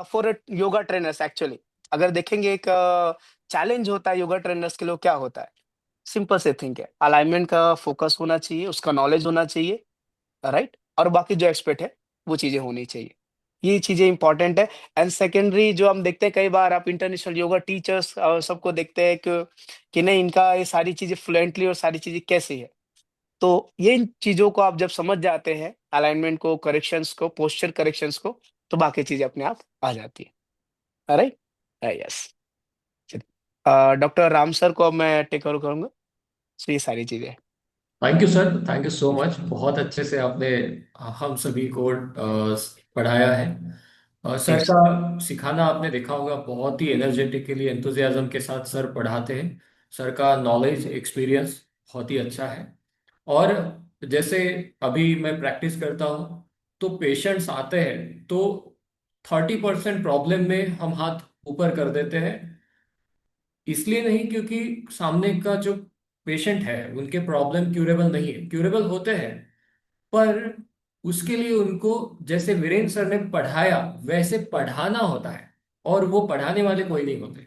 for yoga trainers actually. अगर देखेंगे एक चैलेंज होता है योगा ट्रेनर्स के लिए, क्या होता है, सिंपल से थिंक है, अलाइनमेंट का फोकस होना चाहिए, उसका नॉलेज होना चाहिए। राइट, और बाकी जो एक्सपर्ट है वो चीजें होनी चाहिए, ये चीजें इंपॉर्टेंट है। एंड सेकेंडरी जो हम देखते हैं, कई बार आप इंटरनेशनल योगा टीचर्स सबको देखते हैं कि नहीं, इनका ये सारी चीजें फ्लुएंटली और सारी चीजें कैसी है। तो ये इन चीजों को आप जब समझ जाते हैं, अलाइनमेंट को, करेक्शंस को, पोस्चर करेक्शंस को, तो बाकी चीजें अपने आप आ जाती है। Right, yes. Doctor Ram sir को अब मैं टेक ओवर करूंगा। So, ये सारी चीजें। Thank you sir, thank you so much. बहुत अच्छे से आपने हम सभी को पढ़ाया है। Sir yes. का सिखाना आपने देखा होगा, बहुत ही एनर्जेटिकली, एंथुजियाज्म के साथ सर पढ़ाते हैं। सर का नॉलेज, एक्सपीरियंस बहुत ही अच्छा है। और जैसे अभी मैं प्रैक्टिस करता हूँ, तो पेशेंट्स आते हैं तो 30% प्रॉब्लम में हम हाथ ऊपर कर देते हैं। इसलिए नहीं क्योंकि सामने का जो पेशेंट है उनके प्रॉब्लम क्यूरेबल नहीं है, क्यूरेबल होते हैं, पर उसके लिए उनको जैसे वीरेंद्र सर ने पढ़ाया वैसे पढ़ाना होता है, और वो पढ़ाने वाले कोई नहीं होते।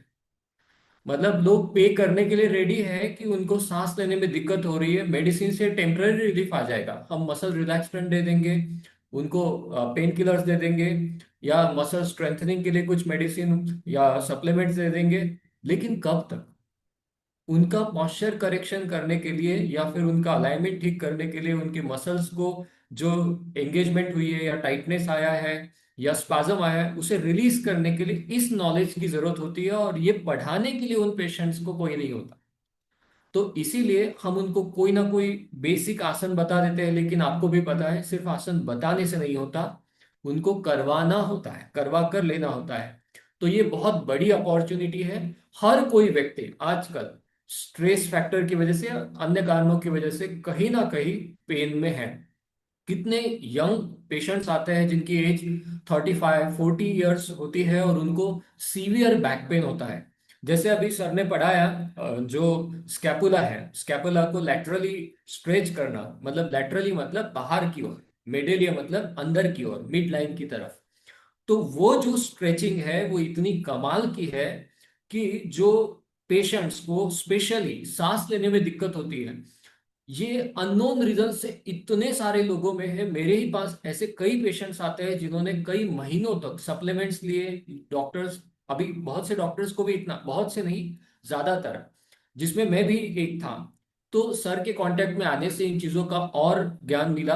मतलब लोग पे करने के लिए रेडी है कि उनको सांस लेने में दिक्कत हो रही है, मेडिसिन से टेम्पररी रिलीफ आ जाएगा, हम मसल रिलैक्सेंट दे देंगे उनको, पेन किलर्स दे देंगे, या मसल स्ट्रेंथनिंग के लिए कुछ मेडिसिन या सप्लीमेंट्स दे देंगे। लेकिन कब तक? उनका पॉस्चर करेक्शन करने के लिए या फिर उनका अलाइनमेंट ठीक करने के लिए, उनके मसल्स को जो एंगेजमेंट हुई है या टाइटनेस आया है या स्पाज्म आया है उसे रिलीज करने के लिए इस नॉलेज की जरूरत होती है, और ये पढ़ाने के लिए उन पेशेंट्स को कोई नहीं होता। तो इसीलिए हम उनको कोई ना कोई बेसिक आसन बता देते हैं, लेकिन आपको भी पता है सिर्फ आसन बताने से नहीं होता, उनको करवाना होता है, करवा कर लेना होता है। तो ये बहुत बड़ी अपॉर्चुनिटी है। हर कोई व्यक्ति आजकल स्ट्रेस फैक्टर की वजह से या अन्य कारणों की वजह से कहीं ना कहीं पेन में है। कितने यंग पेशेंट्स आते हैं जिनकी एज 35-40 ईयर्स होती है और उनको सीवियर बैक पेन होता है। जैसे अभी सर ने पढ़ाया, जो स्कैपुला है, स्कैपुला को लैटरली स्ट्रेच करना, मतलब लैटरली मतलब बाहर की ओर, मेडेलिया मतलब अंदर की ओर, मिड लाइन की तरफ। तो वो जो स्ट्रेचिंग है वो इतनी कमाल की है कि जो पेशेंट्स को स्पेशली सांस लेने में दिक्कत होती है, ये अननोन रीजन से इतने सारे लोगों में है। मेरे ही पास ऐसे कई पेशेंट्स आते हैं जिन्होंने कई महीनों तक सप्लीमेंट्स लिए। डॉक्टर्स, अभी बहुत से डॉक्टर्स को भी, इतना बहुत से नहीं, ज्यादातर, जिसमें मैं भी एक था, तो सर के कांटेक्ट में आने से इन चीजों का और ज्ञान मिला।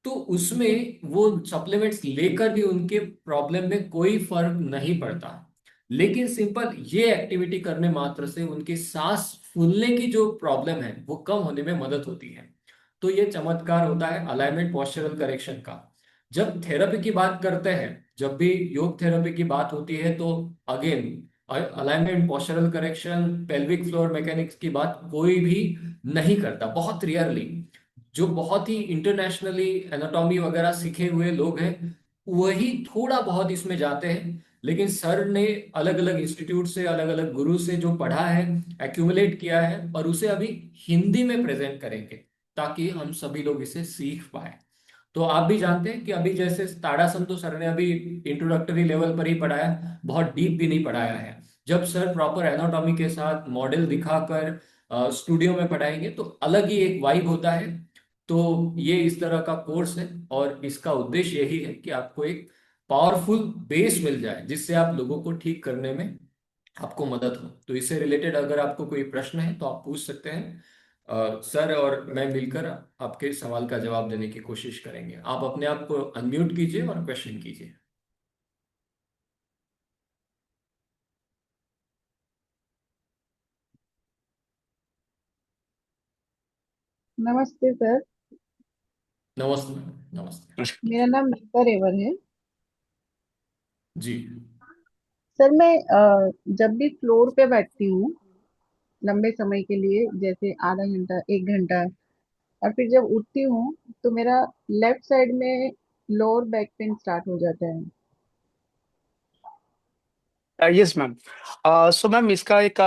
तो उसमें वो सप्लीमेंट्स लेकर भी उनके प्रॉब्लम में कोई फर्क नहीं पड़ता, लेकिन सिंपल ये एक्टिविटी करने मात्र से उनकी सांस फूलने की जो प्रॉब्लम है वो कम होने में मदद होती है। तो ये चमत्कार होता है अलाइनमेंट पोस्चरल करेक्शन का। जब थेरेपी की बात करते हैं, जब भी योग थेरेपी की बात होती है, तो again alignment postural correction, pelvic floor mechanics की बात कोई भी नहीं करता, बहुत रियरली। जो बहुत ही इंटरनेशनली एनाटॉमी वगैरह सीखे हुए लोग हैं वही थोड़ा बहुत इसमें जाते हैं। लेकिन सर ने अलग अलग इंस्टीट्यूट से, अलग अलग गुरु से जो पढ़ा है, एक्यूमुलेट किया है, और उसे अभी हिंदी में प्रेजेंट करेंगे ताकि हम सभी लोग इसे सीख पाए। तो आप भी जानते हैं कि अभी जैसे ताड़ासन तो सर ने अभी इंट्रोडक्टरी लेवल पर ही पढ़ाया, बहुत डीप भी नहीं पढ़ाया है। जब सर प्रॉपर एनाटॉमी के साथ मॉडल दिखाकर स्टूडियो में पढ़ाएंगे तो अलग ही एक वाइब होता है। तो ये इस तरह का कोर्स है, और इसका उद्देश्य यही है कि आपको एक पावरफुल बेस मिल जाए जिससे आप लोगों को ठीक करने में आपको मदद हो। तो इससे रिलेटेड अगर आपको कोई प्रश्न है तो आप पूछ सकते हैं। सर और मैं मिलकर आपके सवाल का जवाब देने की कोशिश करेंगे। आप अपने आप को अनम्यूट कीजिए और क्वेश्चन कीजिए। नमस्ते सर। नमस्ते नमस्ते। मेरा नाम नीता रेवर है। जी। सर मैं जब भी फ्लोर पे बैठती हूँ लंबे समय के लिए, जैसे आधा घंटा 1 घंटा, और फिर जब उठती हूँ तो मेरा लेफ्ट साइड में लोअर बैक पेन स्टार्ट हो जाता है। Yes ma'am. सो मैम इसका एक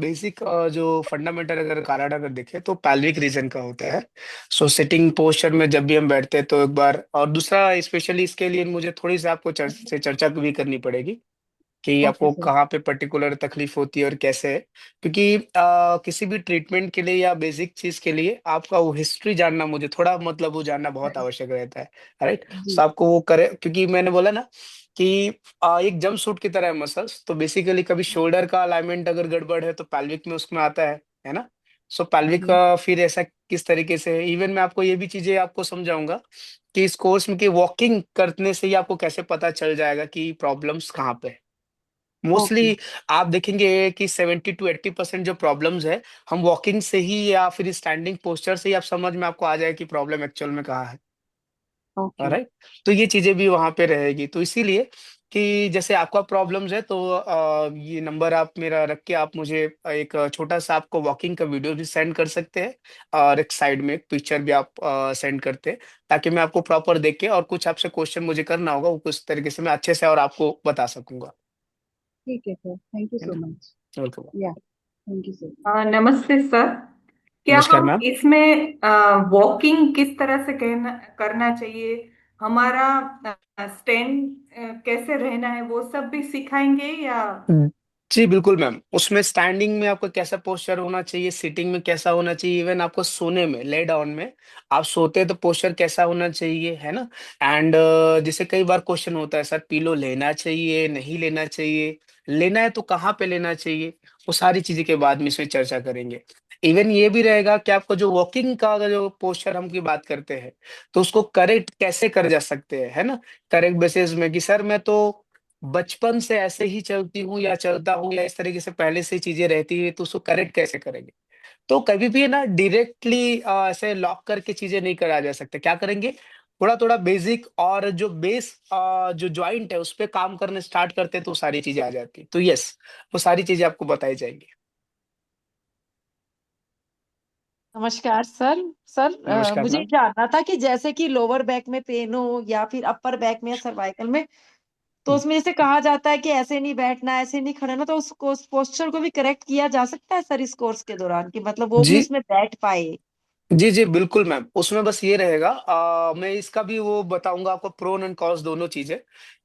बेसिक जो फंडामेंटल अगर कारण अगर देखें तो पैल्विक रीजन का होता है। सो सिटिंग पोस्चर में जब भी हम बैठते हैं तो एक बार, और दूसरा स्पेशली इसके लिए मुझे थोड़ी सी आपको चर्चा भी करनी पड़ेगी कि ओके आपको सर। कहाँ पे पर्टिकुलर तकलीफ होती है और कैसे है। क्योंकि किसी भी ट्रीटमेंट के लिए या बेसिक चीज के लिए आपका वो हिस्ट्री जानना, मुझे थोड़ा मतलब वो जानना बहुत राइट। आवश्यक रहता है। राइट। जी। सो आपको वो करे, क्योंकि मैंने बोला ना कि एक जंप सूट की तरह है मसल्स, तो बेसिकली कभी शोल्डर का अलाइनमेंट अगर गड़बड़ है तो पैल्विक में उसमें आता है ना। सो पैल्विक जी। का फिर ऐसा किस तरीके से है, इवन मैं आपको ये भी चीजें आपको समझाऊंगा कि इस कोर्स में कि वॉकिंग करने से ही आपको कैसे पता चल जाएगा कि प्रॉब्लम्स कहाँ पे है। ओके। मोस्टली आप देखेंगे कि 70 to 80% जो प्रॉब्लम्स है, हम वॉकिंग से ही या फिर स्टैंडिंग पोस्चर से ही आप समझ में आपको आ जाए कि प्रॉब्लम एक्चुअल में कहाँ है। ओके। राइट। तो ये चीजें भी वहां पे रहेगी, तो इसीलिए कि जैसे आपका प्रॉब्लम्स है तो ये नंबर आप मेरा रख के आप मुझे एक छोटा सा आपको वॉकिंग का वीडियो भी सेंड कर सकते हैं, और एक साइड में एक पिक्चर भी आप सेंड करते हैं, ताकि मैं आपको प्रॉपर देख के और कुछ आपसे क्वेश्चन मुझे करना होगा वो कुछ तरीके से मैं अच्छे से और आपको बता सकूंगा। ठीक है सर, थैंक यू है सो ना। मच। वेलकम। या, थैंक यू सर। नमस्ते सर। क्या नमस्कार हम मैम। इसमें वॉकिंग किस तरह से करना चाहिए, हमारा स्टैंड कैसे रहना है, वो सब भी सिखाएंगे या? जी बिल्कुल मैम, उसमें स्टैंडिंग में आपको कैसा पोस्चर होना चाहिए, सिटिंग में कैसा होना चाहिए, इवन आपको सोने में ले डाउन में आप सोते हैं तो पोस्चर कैसा होना चाहिए, है ना। एंड जैसे कई बार क्वेश्चन होता है सर पिलो लेना चाहिए नहीं लेना चाहिए, लेना है तो कहाँ पे लेना चाहिए, वो सारी चीजें के बाद में इसमें चर्चा करेंगे। इवन ये भी रहेगा कि आपको जो वॉकिंग का अगर जो पोस्चर हम की बात करते हैं तो उसको करेक्ट कैसे कर जा सकते हैं, है ना। करेक्ट बेसिस में कि सर मैं तो बचपन से ऐसे ही चलती हूँ या चलता हूँ या इस तरीके से पहले से चीजें रहती है तो उसको करेक्ट कैसे करेंगे। तो कभी भी ना डायरेक्टली ऐसे लॉक करके चीजें नहीं करा जा सकते, क्या करेंगे थोड़ा थोड़ा बेसिक और जो बेस जो जॉइंट है उस पे काम करने स्टार्ट करते हैं तो सारी चीजें आ जाती है। तो यस, वो सारी चीजें आपको बताई जाएंगी। नमस्कार सर। सर नमस्कार मुझे ये मैम। जानना था कि जैसे कि लोअर बैक में पेन हो या फिर अपर बैक में या सर्वाइकल में, तो उसमें जैसे कहा जाता है कि ऐसे नहीं बैठना, ऐसे नहीं खड़ना, तो उस पोस्चर को भी करेक्ट किया जा सकता है सर इस कोर्स के दौरान, कि मतलब वो भी जी उसमें बैठ पाए। जी जी बिल्कुल मैम, उसमें बस ये रहेगा मैं इसका भी वो बताऊंगा आपको प्रोन एंड कॉन्स दोनों चीजें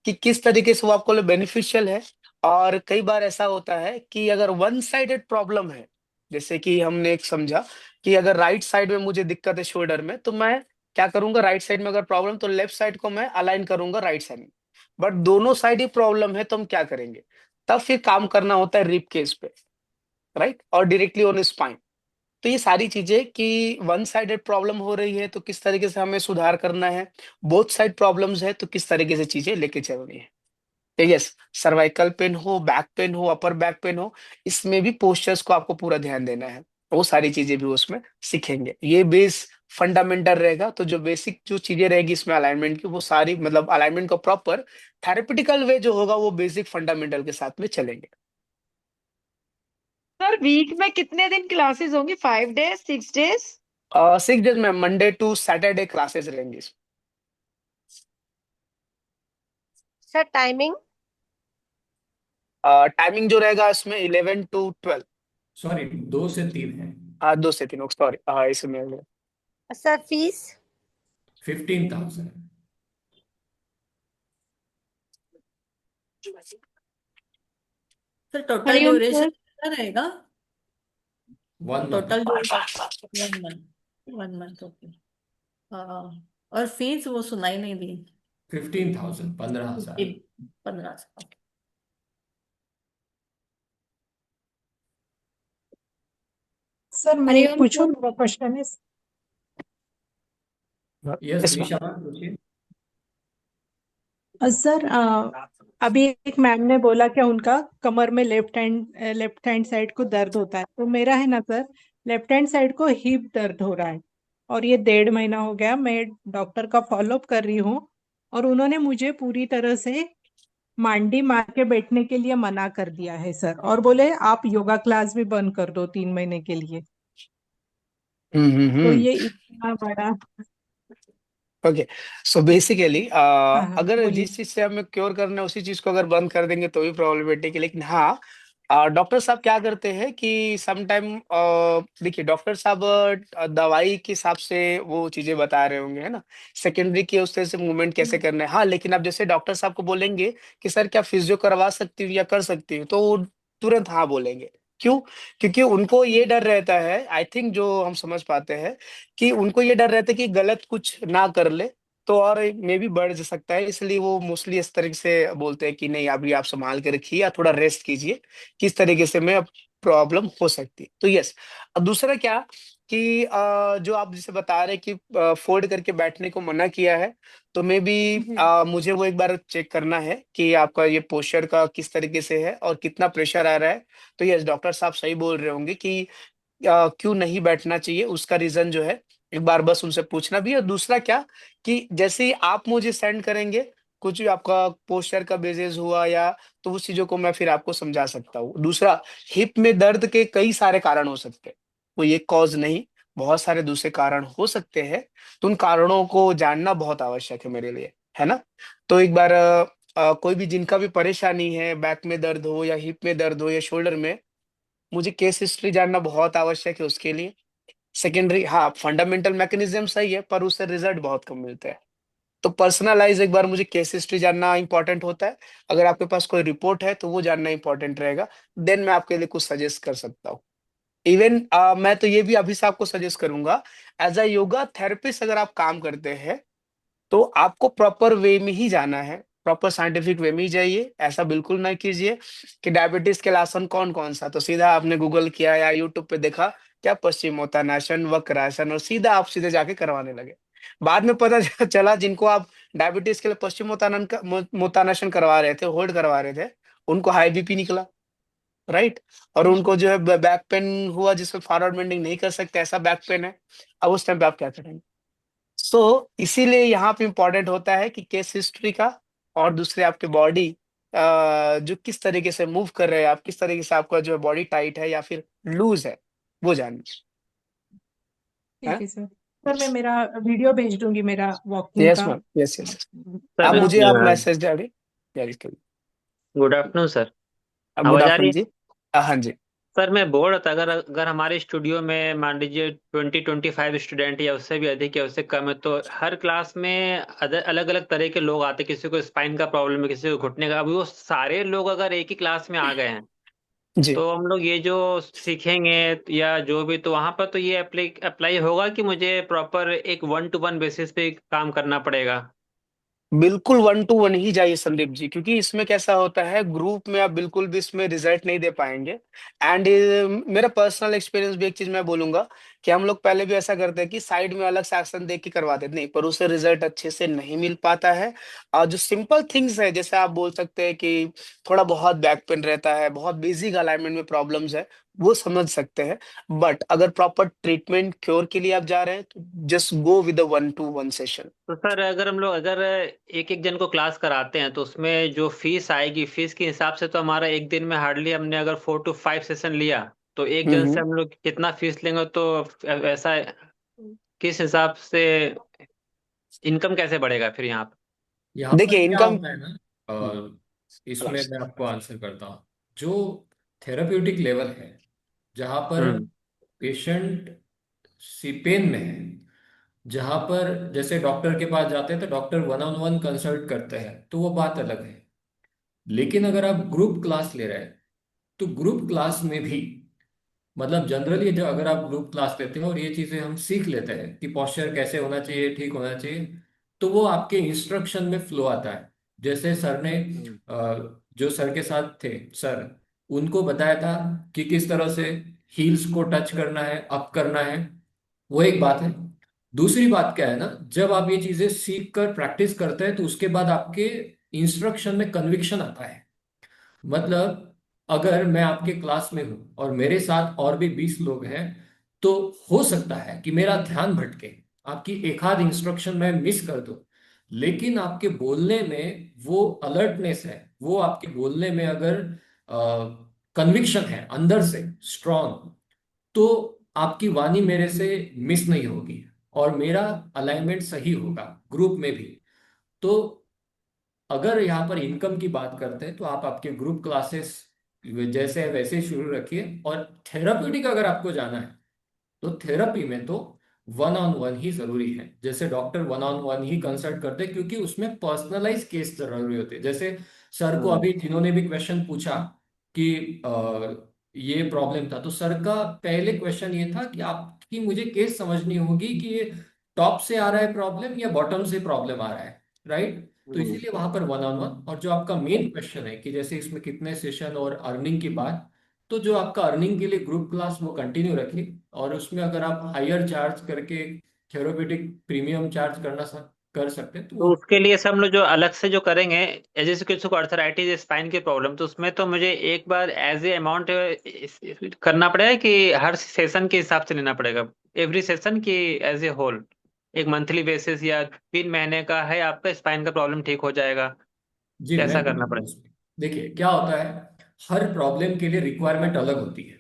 कि किस तरीके से वो आपको लिए बेनिफिशियल है। और कई बार ऐसा होता है कि अगर वन साइडेड प्रॉब्लम है, जैसे कि हमने एक समझा कि अगर राइट साइड में मुझे दिक्कत है शोल्डर में तो मैं क्या करूंगा, राइट साइड में अगर प्रॉब्लम तो लेफ्ट साइड को मैं अलाइन करूंगा राइट साइड में। बट दोनों साइड ही प्रॉब्लम है तो हम क्या करेंगे, तब फिर काम करना होता है रिप केस पे, राइट, और डायरेक्टली ऑन स्पाइन। तो ये सारी चीजें कि वन साइडेड प्रॉब्लम हो रही है तो किस तरीके से हमें सुधार करना है, बोथ साइड प्रॉब्लम्स है तो किस तरीके से चीजें लेके चलनी है। तो यस, सर्वाइकल पेन हो, बैक पेन हो, अपर बैक पेन हो, इसमें भी पोस्चर्स को आपको पूरा ध्यान देना है। वो सारी चीजें भी उसमें सीखेंगे, ये बेस फंडामेंटल रहेगा। तो जो बेसिक जो चीजें रहेगी इसमें अलाइनमेंट की वो सारी मतलब अलाइनमेंट का प्रॉपर थेरेपिटिकल वे जो होगा वो बेसिक फंडामेंटल के साथ में चलेंगे। सर वीक में कितने दिन क्लासेस होंगी, 5 डेज, 6 डेज? 6 डेज में मंडे टू सैटरडे क्लासेस रहेंगी। Sir timing? टाइमिंग जो रहेगा इसमें 11 to 12। सॉरी, 2 से 3 है। हाँ 2 से 3, सॉरी, हाँ इसमें sir fees? 15,000। Sir total Hariom duration sir. कितना रहेगा? 1 month. Total 1 month. 1 month, okay. हाँ। और फीस वो सुनाई नहीं दी। 15,000, 15,000। 15। सर मैं एक हरिओम पूछूं, सर। मेरा क्वेश्चन है। यस इस निशा मैम, पूछिए। सर अभी एक मैम ने बोला कि उनका कमर में लेफ्ट हैंड साइड को दर्द होता है, तो मेरा है ना सर, लेफ्ट हैंड साइड को हिप दर्द हो रहा है। और ये 1.5 महीना हो गया, मैं डॉक्टर का फॉलोअप कर रही हूँ। और उन्होंने मुझे पूरी तरह से मांडी मार के बैठने के लिए मना कर दिया है सर, और बोले आप योगा क्लास भी बंद कर दो 3 महीने के लिए। तो हम्म। ये इतना बड़ा। ओके, सो बेसिकली हाँ हाँ, अगर बोलिए। जिस चीज से हमें क्योर करना है उसी चीज को अगर बंद कर देंगे तो भी प्रॉब्लमेटिक है। लेकिन हाँ, डॉक्टर साहब क्या करते हैं कि सम टाइम देखिए डॉक्टर साहब दवाई के हिसाब से वो चीजें बता रहे होंगे, है ना, सेकेंडरी की उस तरह से मूवमेंट कैसे करना है। हाँ लेकिन आप जैसे डॉक्टर साहब को बोलेंगे कि सर क्या फिजियो करवा सकती हूँ या कर सकती हूँ तो वो तुरंत हाँ बोलेंगे। क्यों? क्योंकि उनको ये डर रहता है, आई थिंक जो हम समझ पाते हैं कि उनको ये डर रहता है कि गलत कुछ ना कर ले तो और मे भी बढ़ जा सकता है, इसलिए वो मोस्टली इस तरीके से बोलते हैं कि नहीं अभी आप संभाल के रखिए या थोड़ा रेस्ट कीजिए, किस तरीके से में प्रॉब्लम हो सकती है। तो यस, अब दूसरा क्या कि जो आप जैसे बता रहे कि फोल्ड करके बैठने को मना किया है तो मे बी जी। मुझे वो एक बार चेक करना है कि आपका ये पोस्चर का किस तरीके से है और कितना प्रेशर आ रहा है। तो यस, डॉक्टर साहब सही बोल रहे होंगे कि क्यों नहीं बैठना चाहिए, उसका रीजन जो है एक बार बस उनसे पूछना भी है। और दूसरा क्या कि जैसे ही आप मुझे सेंड करेंगे कुछ भी आपका पोस्चर का बेजेस हुआ या तो उस चीजों को मैं फिर आपको समझा सकता हूँ। दूसरा, हिप में दर्द के कई सारे कारण हो सकते हैं, कोई एक कॉज नहीं, बहुत सारे दूसरे कारण हो सकते हैं। तो उन कारणों को जानना बहुत आवश्यक है मेरे लिए, है ना। तो एक बार कोई भी जिनका भी परेशानी है, बैक में दर्द हो या हिप में दर्द हो या शोल्डर में, मुझे केस हिस्ट्री जानना बहुत आवश्यक है उसके लिए। सेकेंडरी, हाँ, फंडामेंटल मैकेनिज्म सही है पर उससे रिजल्ट बहुत कम मिलते हैं। तो पर्सनलाइज एक बार मुझे केस हिस्ट्री जानना इंपॉर्टेंट होता है। अगर आपके पास कोई रिपोर्ट है तो वो जानना इंपॉर्टेंट रहेगा। देन मैं आपके लिए कुछ सजेस्ट कर सकता हूँ। इवन मैं तो ये भी अभी से आपको सजेस्ट करूंगा, एज अ योगा थेरेपिस्ट अगर आप काम करते हैं तो आपको प्रॉपर वे में ही जाना है, प्रॉपर साइंटिफिक वे में ही जाइए। ऐसा बिल्कुल ना कीजिए कि डायबिटीज के लिए आसन कौन कौन सा, तो सीधा आपने गूगल किया या यूट्यूब पे देखा क्या पश्चिमोत्तानासन, वक्रासन, और सीधा आप सीधे जाके करवाने लगे। बाद में पता चला जिनको आप डायबिटीज के लिए मोतानासन करवा रहे थे, होल्ड करवा रहे थे, उनको हाई बीपी निकला, राइट। और उनको जो है बैक पेन हुआ जिसमें फॉरवर्ड बेंडिंग नहीं कर सकते, ऐसा बैक पेन है। अब उस टाइम पे आप क्या करेंगे? सो इसीलिए यहाँ पे इम्पोर्टेंट होता है कि केस हिस्ट्री का, और दूसरे आपके बॉडी जो किस तरीके से मूव कर रहे हैं आप, किस तरीके से आपका जो है बॉडी टाइट है या फिर लूज है, वो जानना है। ठीक है सर। सर मैं मेरा वीडियो भेज दूंगी मेरा वॉकिंग यस का। Ma'am, yes yes. आप सर मुझे आप मैसेज डालिए, जारी करिए। Good afternoon sir. गुड आवाज आ रही आफ्टरनून है? जी। हाँ जी। सर मैं बोल रहा था, अगर अगर हमारे स्टूडियो में मान लीजिए 20-25 स्टूडेंट या उससे भी अधिक या उससे कम है, तो हर क्लास में अलग अलग तरह के लोग आते हैं। किसी को स्पाइन का प्रॉब्लम है, किसी को घुटने का। अभी वो सारे लोग अगर एक ही क्लास में आ गए हैं जी तो हम लोग ये जो सीखेंगे या जो भी, तो वहां पर तो ये अप्लाई होगा कि मुझे प्रॉपर एक 1-to-1 बेसिस पे काम करना पड़ेगा? बिल्कुल 1-to-1 ही जाइए संदीप जी, क्योंकि इसमें कैसा होता है, ग्रुप में आप बिल्कुल भी इसमें रिजल्ट नहीं दे पाएंगे। एंड मेरा पर्सनल एक्सपीरियंस भी एक चीज मैं बोलूंगा कि हम लोग पहले भी ऐसा करते हैं कि साइड में अलग से आसन देख के करवाते थे, नहीं, पर उससे रिजल्ट अच्छे से नहीं मिल पाता है। और जो सिंपल थिंग्स है, जैसे आप बोल सकते हैं कि थोड़ा बहुत बैक पेन रहता है, बहुत बेसिक अलाइनमेंट में प्रॉब्लम्स है, वो समझ सकते हैं। बट अगर प्रॉपर ट्रीटमेंट क्योर के लिए आप जा रहे हैं तो just go with 1-to-1 session. तो सर अगर हम लोग अगर एक एक जन को क्लास कराते हैं तो उसमें जो फीस आएगी, फीस के हिसाब से तो हमारा एक दिन में हार्डली हमने अगर 4-5 सेशन लिया तो एक जन से हम्म। हम लोग कितना फीस लेंगे? तो ऐसा किस हिसाब से इनकम कैसे बढ़ेगा फिर यहाँ पर? यहाँ पर देखिए क्या इनकम। होता है ना, इसमें मैं आपको आंसर करता हूँ। जो थेराप्यूटिक लेवल है, जहाँ पर हम्म। पेशेंट पेन में है, जहाँ पर जैसे डॉक्टर के पास जाते हैं तो डॉक्टर 1-on-1 कंसल्ट करते हैं, तो वो बात अलग है। लेकिन अगर आप ग्रुप क्लास ले रहे हैं तो ग्रुप क्लास में भी, मतलब जनरली जो अगर आप ग्रुप क्लास लेते हैं और ये चीजें हम सीख लेते हैं कि पोस्चर कैसे होना चाहिए, ठीक होना चाहिए, तो वो आपके इंस्ट्रक्शन में फ्लो आता है। जैसे सर ने जो सर के साथ थे सर, उनको बताया था कि किस तरह से हील्स को टच करना है, अप करना है। वो एक बात है। दूसरी बात क्या है ना, जब आप ये चीजें सीख कर प्रैक्टिस करते हैं तो उसके बाद आपके इंस्ट्रक्शन में कन्विक्शन आता है। मतलब अगर मैं आपके क्लास में हूं और मेरे साथ और भी 20 लोग हैं, तो हो सकता है कि मेरा ध्यान भटके, आपकी एक आध इंस्ट्रक्शन मैं मिस कर दूं, लेकिन आपके बोलने में वो अलर्टनेस है, वो आपके बोलने में अगर कन्विक्शन है अंदर से स्ट्रांग, तो आपकी वाणी मेरे से मिस नहीं होगी और मेरा अलाइनमेंट सही होगा ग्रुप में भी। तो अगर यहाँ पर इनकम की बात करते हैं तो आप आपके ग्रुप क्लासेस जैसे है वैसे ही शुरू रखिए। और थेराप्यूटिक अगर आपको जाना है तो थेरेपी में तो 1-on-1 ही जरूरी है। जैसे डॉक्टर 1-on-1 ही कंसल्ट करते हैं, क्योंकि उसमें पर्सनलाइज केस जरूरी होते हैं। जैसे सर को अभी जिन्होंने भी क्वेश्चन पूछा कि ये प्रॉब्लम था, तो सर का पहले क्वेश्चन ये था कि आपकी मुझे केस समझनी होगी कि ये टॉप से आ रहा है प्रॉब्लम या बॉटम से प्रॉब्लम आ रहा है, राइट। तो इसीलिए वहां पर 1-on-1। और जो आपका मेन क्वेश्चन है कि जैसे इसमें कितने सेशन और अर्निंग की बात, तो जो आपका अर्निंग के लिए ग्रुप क्लास वो कंटिन्यू रखिए। और उसमें अगर आप हायर चार्ज करके थेरोपेटिक प्रीमियम चार्ज कर सकते हैं तो तो वो। उसके लिए सब हम लोग जो अलग से जो करेंगे, जैसे किसी को अर्थराइटिस स्पाइन की प्रॉब्लम, तो उसमें तो मुझे एक बार एज ए अमाउंट करना पड़ेगा कि हर सेशन के हिसाब से लेना पड़ेगा? एवरी सेशन की एज ए होल एक मंथली बेसिस या 3 महीने का है आपका स्पाइन का प्रॉब्लम ठीक हो जाएगा? जी मैं कैसा करना बताऊं पड़ेगा? इसमें। देखिए क्या होता है, हर प्रॉब्लम के लिए रिक्वायरमेंट अलग होती है।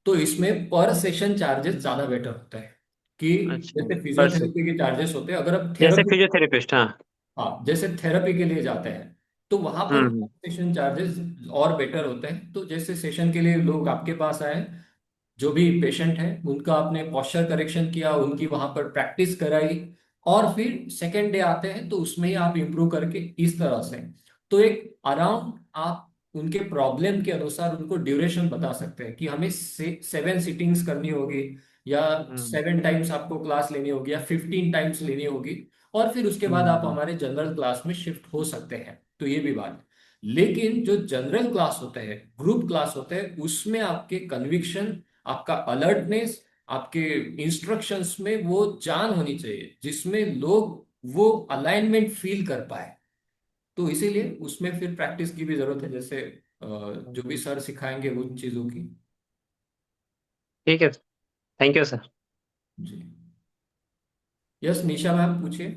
तो इसमें पर सेशन चार्जेस ज्यादा बेटर होता है। कि अच्छा, जैसे बस फिजियोथेरेपी के चार्जेस होते हैं, अगर आप जैसे थेरेपी, फिजियोथेरेपिस्ट, हाँ। हाँ जैसे थेरेपी के लिए जाते हैं तो वहां पर हम्म। सेशन चार्जेस और बेटर होते हैं। तो जैसे सेशन के लिए लोग आपके पास आए जो भी पेशेंट है उनका आपने पोस्चर करेक्शन किया, उनकी वहां पर प्रैक्टिस कराई, और फिर सेकेंड डे आते हैं तो उसमें ही आप इम्प्रूव करके इस तरह से, तो एक अराउंड आप उनके प्रॉब्लम के अनुसार उनको ड्यूरेशन बता सकते हैं कि हमें 7 सिटिंग्स करनी होगी, या 7 टाइम्स आपको क्लास लेनी होगी, या 15 टाइम्स लेनी होगी, और फिर उसके बाद आप हमारे जनरल क्लास में शिफ्ट हो सकते हैं। तो ये भी बात। लेकिन जो जनरल क्लास होते हैं, ग्रुप क्लास होते हैं, उसमें आपके कन्विक्शन, आपका अलर्टनेस, आपके इंस्ट्रक्शंस में वो जान होनी चाहिए जिसमें लोग वो अलाइनमेंट फील कर पाए। तो इसीलिए उसमें फिर प्रैक्टिस की भी जरूरत है, जैसे जो भी सर सिखाएंगे उन चीजों की। ठीक है, थैंक यू सर। जी। यस निशा मैम पूछिए।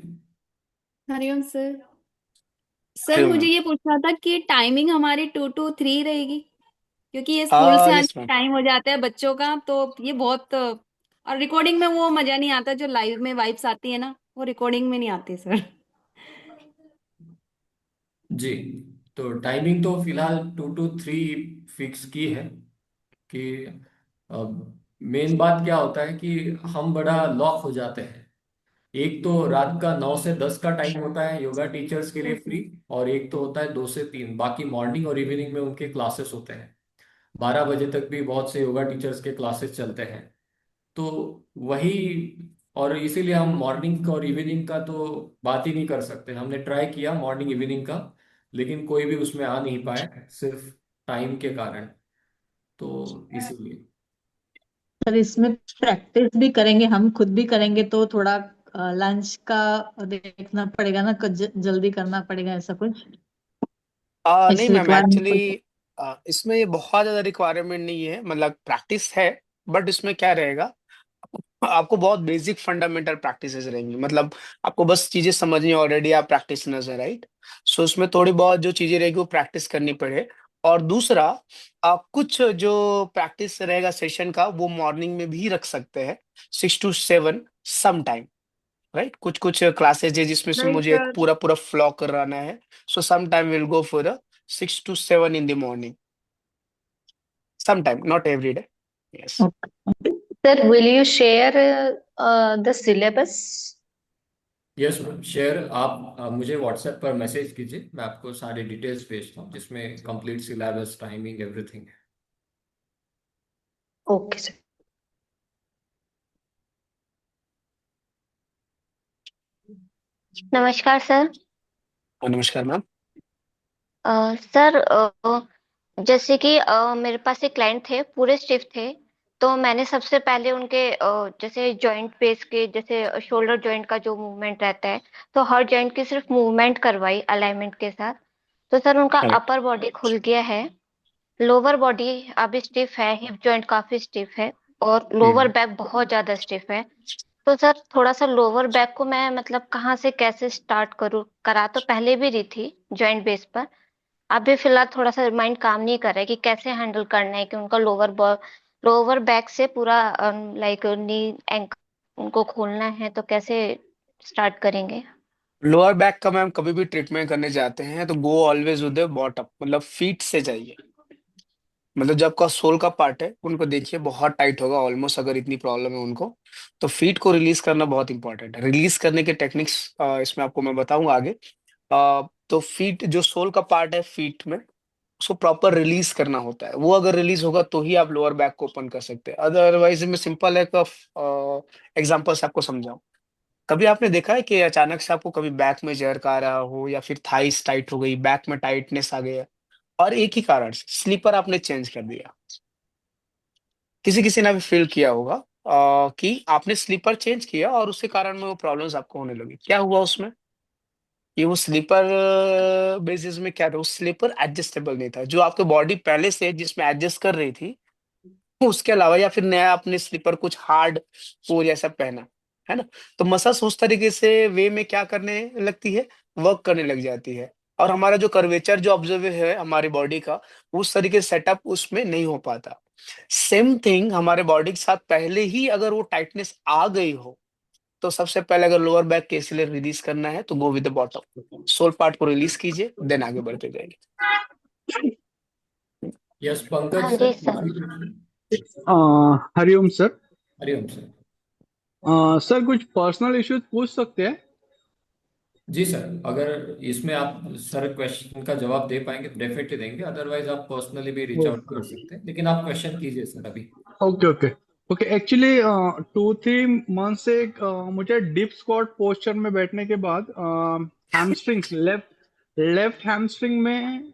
हरिओम सर। सर हरिओम मुझे मैम। ये पूछना था कि टाइमिंग हमारी 2 to 3 रहेगी, क्योंकि ये स्कूल से आने यस का मैम। टाइम हो जाता है बच्चों का, तो ये बहुत, और रिकॉर्डिंग में वो मजा नहीं आता जो लाइव में वाइब्स आती है ना, वो रिकॉर्डिंग में नहीं आती सर। जी, तो टाइमिंग तो फिलहाल 2 to 3 फिक्स की है कि मेन बात क्या होता है कि हम बड़ा लॉक हो जाते हैं। एक तो रात का 9 से 10 का टाइम होता है योगा टीचर्स के लिए फ्री, और एक तो होता है 2 से 3, बाकी मॉर्निंग और इवनिंग में उनके क्लासेस होते हैं। 12 बजे तक भी बहुत से योगा टीचर्स के क्लासेस चलते हैं। तो वही, और इसीलिए हम मॉर्निंग और इवनिंग का तो बात ही नहीं कर सकते। हमने ट्राई किया मॉर्निंग इवनिंग का, लेकिन कोई भी उसमें आ नहीं पाए, सिर्फ टाइम के कारण। तो इसीलिए सर इसमें प्रैक्टिस भी करेंगे, हम खुद भी करेंगे, तो थोड़ा लंच का देखना पड़ेगा ना, कुछ जल्दी करना पड़ेगा, ऐसा कुछ नहीं इस मैम, रिक्वायरमेंट एक्चुअली कुछ। इसमें ये बहुत ज्यादा रिक्वायरमेंट नहीं है, मतलब प्रैक्टिस है। बट इसमें क्या रहेगा, आपको बहुत बेसिक फंडामेंटल प्रैक्टिसेस रहेंगी, मतलब आपको बस चीजें समझनी, ऑलरेडी आप प्रैक्टिशनर्स है, राइट। सो उसमें थोड़ी बहुत जो चीजें रहेगी वो प्रैक्टिस करनी पड़े। और दूसरा, आप कुछ जो प्रैक्टिस रहेगा सेशन का वो मॉर्निंग में भी रख सकते हैं, 6 to 7 सम टाइम, राइट। कुछ कुछ क्लासेज है जिसमें से नहीं मुझे एक सर। पूरा पूरा फ्लॉ कराना है। So some time will go for 6 to 7 in the morning, some time, not every day. Yes. Sir, will you share the syllabus? Yes ma'am, share आप मुझे व्हाट्सएप पर मैसेज कीजिए, मैं आपको सारी डिटेल्स भेजता हूँ जिसमें कंप्लीट सिलेबस, टाइमिंग, एवरीथिंग है। Okay, sir. नमस्कार सर। नमस्कार मैम। सर, जैसे कि मेरे पास एक क्लाइंट थे, पूरे स्टिफ थे। तो मैंने सबसे पहले उनके जैसे जॉइंट बेस के, जैसे शोल्डर जॉइंट का जो मूवमेंट रहता है, तो हर जॉइंट की सिर्फ मूवमेंट करवाई अलाइनमेंट के साथ। तो सर उनका करेक्ट। अपर बॉडी खुल गया है, लोअर बॉडी अभी स्टिफ है, हिप जॉइंट काफी स्टिफ है, और लोअर हम्म। बैक बहुत ज्यादा स्टिफ है। तो सर थोड़ा सा लोअर बैक को मैं मतलब कहाँ से कैसे स्टार्ट करूँ? करा तो पहले भी रही थी जॉइंट बेस पर, अभी फिलहाल थोड़ा सा माइंड काम नहीं कर रहा है कि कैसे हैंडल करना है कि उनका लोअर बैक से पूरा लाइक नी एंकल उनको खोलना है, तो कैसे स्टार्ट करेंगे? लोअर बैक का मैम कभी भी ट्रीटमेंट करने जाते हैं तो गो ऑलवेज विद द बॉटम, मतलब फीट से जाइए। मतलब जो आपका सोल का पार्ट है उनको देखिए, बहुत टाइट होगा ऑलमोस्ट, अगर इतनी प्रॉब्लम है उनको। तो फीट को रिलीज करना बहुत इंपॉर्टेंट है। रिलीज करने के टेक्निक्स इसमें आपको मैं बताऊंगा आगे। तो फीट, जो सोल का पार्ट है फीट में, उसको प्रॉपर रिलीज करना होता है। वो अगर रिलीज होगा तो ही आप लोअर बैक को ओपन कर सकते हैं। अदरवाइज मैं सिंपल एक एग्जांपल से आपको समझाऊं। कभी आपने देखा है कि अचानक से आपको कभी बैक में जर्क आ रहा हो, या फिर थाइस टाइट हो गई, बैक में टाइटनेस आ गया, और एक ही कारण से स्लीपर आपने चेंज कर दिया। किसी किसी ने भी फील किया होगा कि आपने स्लीपर चेंज किया और उसके कारण में वो प्रॉब्लम्स आपको होने लगी। क्या हुआ उसमें, कि वो स्लीपर बेसिस में क्या था, वो स्लीपर एडजस्टेबल नहीं था। जो आपके बॉडी पहले से जिसमें एडजस्ट कर रही थी, उसके अलावा, या फिर नया आपने स्लीपर कुछ हार्ड कोर जैसा पहना, है ना। तो मसल्स उस तरीके से वे में क्या करने लगती है, वर्क करने लग जाती है। और हमारा जो कर्वेचर जो ऑब्जर्व है हमारी बॉडी का, उस तरीके से सेटअप उसमें नहीं हो पाता। सेम थिंग हमारे बॉडी के साथ, पहले ही अगर वो टाइटनेस आ गई हो, तो सबसे पहले अगर लोअर बैक के इसलिए रिलीज करना है तो go with the bottom, sole part को रिलीज कीजिए, देन आगे बढ़ते जाएंगे। यस पंकज हाँ सर जी सर। पूछिए। हरिओम सर। हरिओम सर। सर कुछ पर्सनल इश्यूज पूछ सकते हैं? जी सर, अगर इसमें आप सर क्वेश्चन का जवाब दे पाएंगे तो डेफिनेटली देंगे, अदरवाइज आप पर्सनली भी रीच आउट कर सकते हैं, लेकिन आप क्वेश्चन कीजिए सर अभी। Okay okay okay. Actually 2-3 month से मुझे डिप स्क्वाट पोस्चर में बैठने के बाद हैमस्ट्रिंग्स लेफ्ट हैमस्ट्रिंग में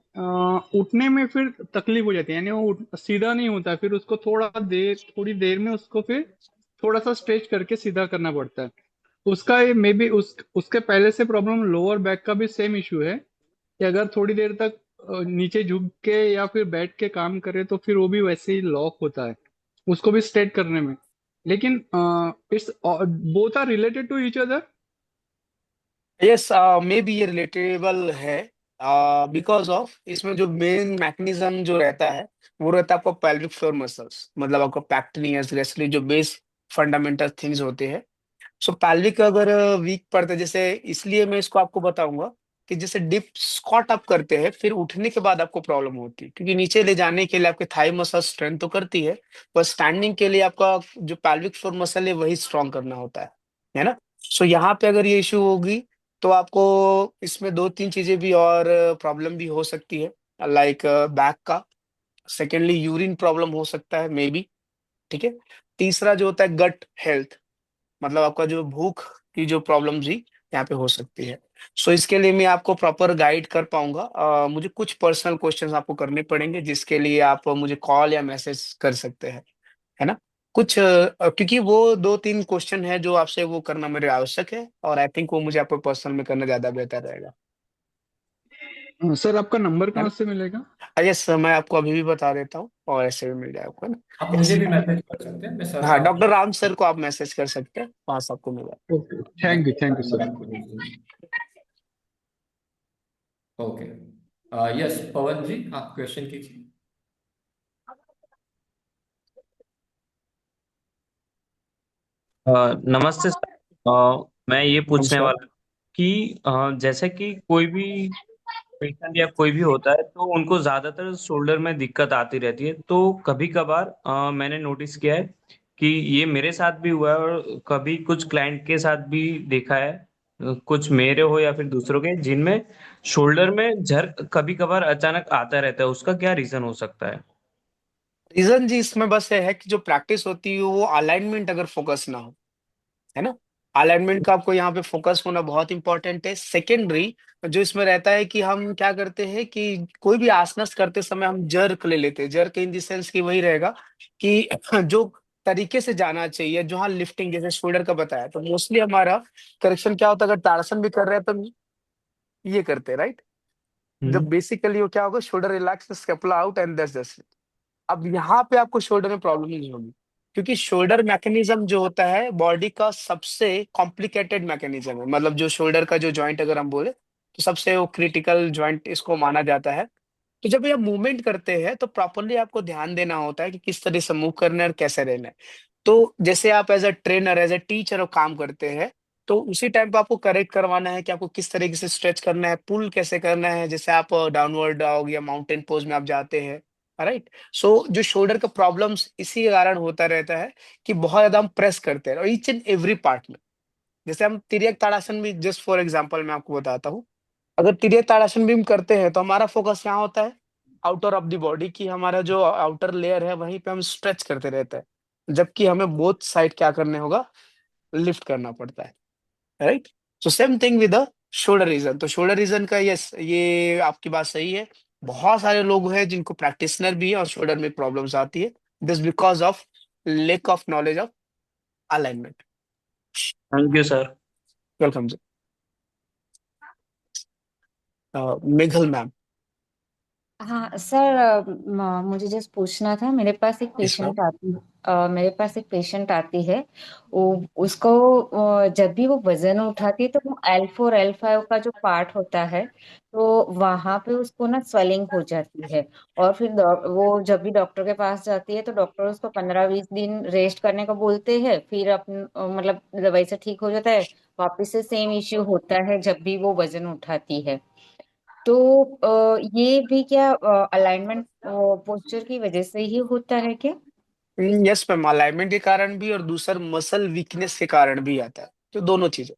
उठने में फिर तकलीफ हो जाती है, यानी वो सीधा नहीं होता, फिर उसको थोड़ी देर में उसको फिर थोड़ा सा स्ट्रेच करके सीधा करना पड़ता है। उसका ये मे बी उसके पहले से प्रॉब्लम लोअर बैक का भी सेम इशू है कि अगर थोड़ी देर तक नीचे झुक के या फिर बैठ के काम करे तो फिर वो भी वैसे ही लॉक होता है उसको भी स्ट्रेट करने में। लेकिन it's both are related to each other. Yes, may be ये रिलेटेबल है, बिकॉज ऑफ इसमें जो मेन मैकेनिज्म जो रहता है वो रहता है आपका पेल्विक फ्लोर मसल्स, मतलब आपका पैक्टिनियस ग्रेसली जो बेस फंडामेंटल थिंग्स होते हैं। सो पैल्विक अगर वीक पड़ता है, जैसे इसलिए मैं इसको आपको बताऊंगा कि जैसे डिप स्क्वाट आप करते हैं फिर उठने के बाद आपको प्रॉब्लम होती है, क्योंकि नीचे ले जाने के लिए आपके थाई मसल स्ट्रेंथ तो करती है, पर स्टैंडिंग के लिए आपका जो पैल्विक फ्लोर मसल है वही स्ट्रॉन्ग करना होता है ना। सो यहाँ पे अगर ये इशू होगी तो आपको इसमें दो तीन चीजें भी और प्रॉब्लम भी हो सकती है, लाइक बैक का, सेकेंडली यूरिन प्रॉब्लम हो सकता है मे बी, ठीक है। तीसरा जो होता है गट हेल्थ, मतलब आपका जो भूख की जो प्रॉब्लम भी यहाँ पे हो सकती है। सो इसके लिए मैं आपको प्रॉपर गाइड कर पाऊंगा, मुझे कुछ पर्सनल क्वेश्चंस आपको करने पड़ेंगे जिसके लिए आप मुझे कॉल या मैसेज कर सकते हैं, है ना। कुछ क्योंकि वो दो तीन क्वेश्चन है जो आपसे वो करना मेरे आवश्यक है, और आई थिंक वो मुझे आपको पर्सनल में करना ज्यादा बेहतर रहेगा, सर आपका नंबर है कहाँ ना। से मिलेगा? यस, मैं आपको अभी भी बता देता हूँ और ऐसे भी मिल जाएगा आपको, है आप ना। मुझे यस, भी मैसेज कर सकते हैं, मैं सर हाँ, का डॉक्टर राम सर को आप मैसेज कर सकते हैं, वहां से आपको मिलेगा। Okay, thank you number sir. आपको भेज दूंगा। ओके। यस पवन जी, आप क्वेश्चन कीजिए। नमस्ते सर। मैं ये पूछने नमस्कार। वाला कि जैसे कि कोई भी पेशेंट या कोई भी होता है तो उनको ज्यादातर शोल्डर में दिक्कत आती रहती है, तो कभी कभार मैंने नोटिस किया है कि ये मेरे साथ भी हुआ है और कभी कुछ क्लाइंट के साथ भी देखा है, कुछ मेरे हो या फिर दूसरों के, जिनमें शोल्डर में झर्क कभी कभार अचानक आता रहता है, उसका क्या रीजन हो सकता है? रीजन जी इसमें बस ये है कि जो प्रैक्टिस होती है वो अलाइनमेंट अगर फोकस ना हो, है ना। अलाइनमेंट का आपको यहाँ पे फोकस होना बहुत इंपॉर्टेंट है। सेकेंडरी जो इसमें रहता है कि हम क्या करते हैं कि कोई भी आसनस करते समय हम जर्क ले लेते हैं, जर्क इन द सेंस कि वही रहेगा कि जो तरीके से जाना चाहिए, जहाँ लिफ्टिंग जैसे शोल्डर का बताया, तो मोस्टली हमारा करेक्शन क्या होता है, अगर ताड़ासन भी कर रहे हैं तो ये करते हैं, राइट। जब हम्म। बेसिकली वो क्या होगा, shoulder relax, scapula out and दस। अब यहाँ पे आपको शोल्डर में प्रॉब्लम नहीं होगी, क्योंकि शोल्डर मैकेनिज्म जो होता है बॉडी का सबसे कॉम्प्लिकेटेड मैकेनिज्म है, मतलब जो शोल्डर का जो जॉइंट अगर हम बोले तो सबसे वो क्रिटिकल जॉइंट इसको माना जाता है। तो जब ये मूवमेंट करते हैं तो प्रॉपरली आपको ध्यान देना होता है कि किस तरह से मूव करना है और कैसे रहना है। तो जैसे आप as a trainer, as a teacher काम करते हैं, तो उसी टाइम पे आपको करेक्ट करवाना है कि आपको किस तरीके से स्ट्रेच करना है, पुल कैसे करना है, जैसे आप डाउनवर्ड डॉग या माउंटेन पोज में आप जाते हैं, राइट। सो जो शोल्डर का प्रॉब्लम्स इसी कारण होता रहता है कि बहुत ज्यादा हम प्रेस करते हैं और ईच एंड एवरी पार्ट में। जैसे हम तिर्यक ताड़ासन भी, जस्ट फॉर एग्जांपल मैं आपको बताता हूँ, अगर तिर्यक ताड़ासन भी हम करते हैं तो हमारा फोकस यहाँ होता है आउटर ऑफ द बॉडी की, हमारा जो आउटर लेयर है वहीं पे हम स्ट्रेच करते रहते हैं, जबकि हमें बोथ साइड क्या करने होगा, लिफ्ट करना पड़ता है, right. So same thing with the shoulder region. तो शोल्डर रीजन का, यस, ये आपकी बात सही है, बहुत सारे लोग हैं जिनको प्रैक्टिशनर भी है और शोल्डर में प्रॉब्लम्स आती है, this because of lack of knowledge of alignment. Thank you sir. Welcome ji. Meghal ma'am. हाँ सर, मुझे जस्ट पूछना था। Yes ma'am. मेरे पास एक पेशेंट आती है। वो उसको जब भी वो वजन उठाती है तो वो L4 L5 का जो पार्ट होता है, तो वहां पे उसको ना स्वेलिंग हो जाती है। और फिर वो जब भी डॉक्टर के पास जाती है तो डॉक्टर उसको 15-20 दिन रेस्ट करने को बोलते हैं। फिर अपन मतलब दवाई से ठीक हो जाता है। वापस से सेम इश्यू होता है जब भी वो वजन उठाती है। तो ये भी क्या अलाइनमेंट पोस्चर की वजह से ही होता है क्या? यस मैम, अलाइनमेंट के कारण भी और दूसरा मसल वीकनेस के कारण भी आता है, तो दोनों चीजें।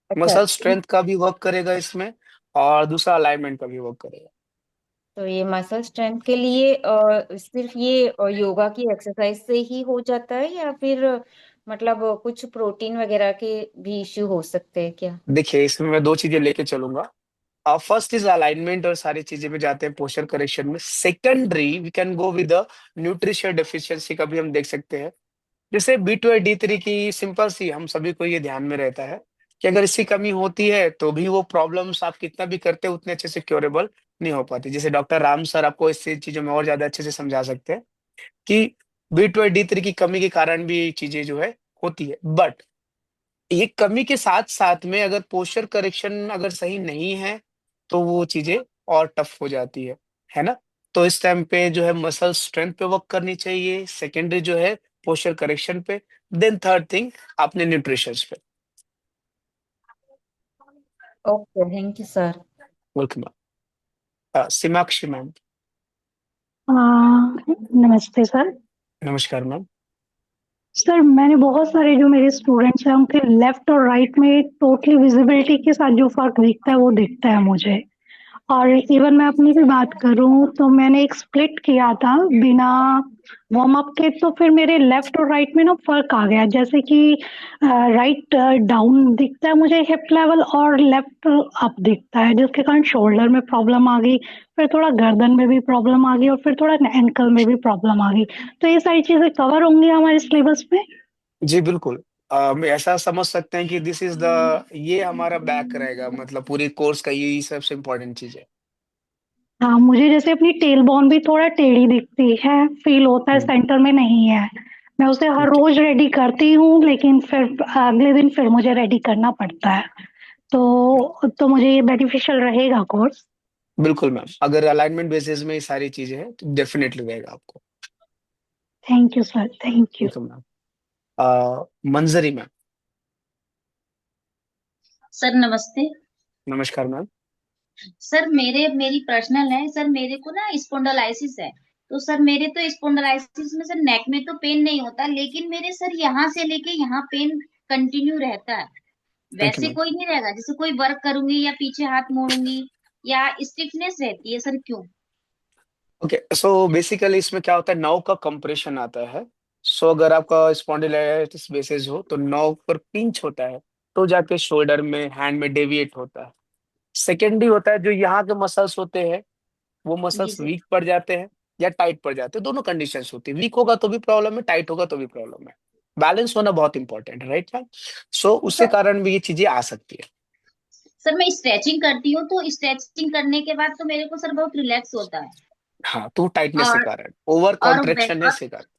अच्छा, मसल स्ट्रेंथ का भी वर्क करेगा इसमें, और दूसरा अलाइनमेंट का भी वर्क करेगा। तो ये मसल स्ट्रेंथ के लिए सिर्फ ये योगा की एक्सरसाइज से ही हो जाता है या फिर मतलब कुछ प्रोटीन वगैरह के भी इश्यू हो सकते हैं क्या? देखिए, इसमें मैं दो चीजें लेके चलूंगा। फर्स्ट इज अलाइनमेंट और सारी चीजें में जाते हैं पोस्चर करेक्शन में। Secondary we can go with nutrition deficiency का भी हम देख सकते हैं। जैसे B12 D3 की सिंपल सी, हम सभी को ये ध्यान में रहता है कि अगर इसकी कमी होती है तो भी वो प्रॉब्लम्स आप कितना भी करते हैं उतने अच्छे से क्योरेबल नहीं हो पाती। जैसे डॉक्टर राम सर आपको इस चीजों में और ज्यादा अच्छे से समझा सकते हैं कि B12 D3 की कमी के कारण भी चीजें जो है होती है। बट ये कमी के साथ साथ में अगर पोस्चर करेक्शन अगर सही नहीं है तो वो चीजें और टफ हो जाती है ना। तो इस टाइम पे जो है मसल स्ट्रेंथ पे वर्क करनी चाहिए, सेकेंडरी जो है पोस्चर करेक्शन पे, देन थर्ड थिंग आपने न्यूट्रिशन पे। Okay, thank you sir. Welcome. Seemakshi ma'am. नमस्ते सर। नमस्कार मैम। सर मैंने बहुत सारे जो मेरे स्टूडेंट्स हैं उनके लेफ्ट और राइट में टोटली विजिबिलिटी के साथ जो फर्क दिखता है वो दिखता है मुझे। और इवन मैं अपनी भी बात करूं तो मैंने एक स्प्लिट किया था बिना वार्म अप के, तो फिर मेरे लेफ्ट और राइट में ना फर्क आ गया। जैसे कि राइट डाउन दिखता है मुझे हिप लेवल और लेफ्ट अप दिखता है, जिसके कारण शोल्डर में प्रॉब्लम आ गई, फिर थोड़ा गर्दन में भी प्रॉब्लम आ गई और फिर थोड़ा एंकल में भी प्रॉब्लम आ गई। तो ये सारी चीजें कवर होंगी हमारे सिलेबस में? जी बिल्कुल। हम ऐसा समझ सकते हैं कि दिस इज द, ये हमारा बैक रहेगा, मतलब पूरी कोर्स का यही सबसे इम्पोर्टेंट चीज है। हाँ, मुझे जैसे अपनी टेल बोन भी थोड़ा टेढ़ी दिखती है, फील होता है सेंटर में नहीं है। मैं उसे हर रोज रेडी करती हूँ लेकिन फिर अगले दिन फिर मुझे रेडी करना पड़ता है। तो मुझे ये बेनिफिशियल रहेगा कोर्स? बिल्कुल मैम, अगर अलाइनमेंट बेसिस में ये सारी चीजें हैं तो डेफिनेटली रहेगा आपको। Thank you sir, thank you. Welcome ma'am. Manjari ma'am. Sir नमस्ते। नमस्कार मैम। सर मेरी पर्सनल है सर, मेरे को ना स्पोंडलाइसिस है। तो सर मेरे तो स्पोंडलाइसिस में सर नेक में तो पेन नहीं होता, लेकिन मेरे सर यहाँ से लेके यहाँ पेन कंटिन्यू रहता है। ओके वैसे मैम। कोई नहीं रहेगा, जैसे कोई वर्क करूंगी या पीछे हाथ मोड़ूंगी या स्टिफनेस रहती है सर, क्यों? ओके, सो बेसिकली इसमें क्या होता है, नर्व का कंप्रेशन आता है। सो अगर आपका स्पॉन्डिलाइटिस बेसिस हो तो नर्व पर पिंच होता है, तो जाके शोल्डर में, हैंड में डेविएट होता है। सेकेंडरी होता है, जो यहाँ के मसल्स होते हैं वो जी मसल्स सर। वीक पड़ जाते हैं या टाइट पड़ जाते हैं, दोनों कंडीशंस होती है। वीक होगा तो भी प्रॉब्लम है, टाइट होगा तो भी प्रॉब्लम है। बैलेंस होना बहुत इंपॉर्टेंट है, राइट मैम। सो उसके सर कारण भी ये चीजें आ सकती है। सर मैं स्ट्रेचिंग करती हूँ, तो स्ट्रेचिंग करने के बाद तो मेरे को सर बहुत रिलैक्स होता है। हाँ, तो टाइटनेस के और कारण, ओवर और बैक कॉन्ट्रेक्शन है इसके कारण।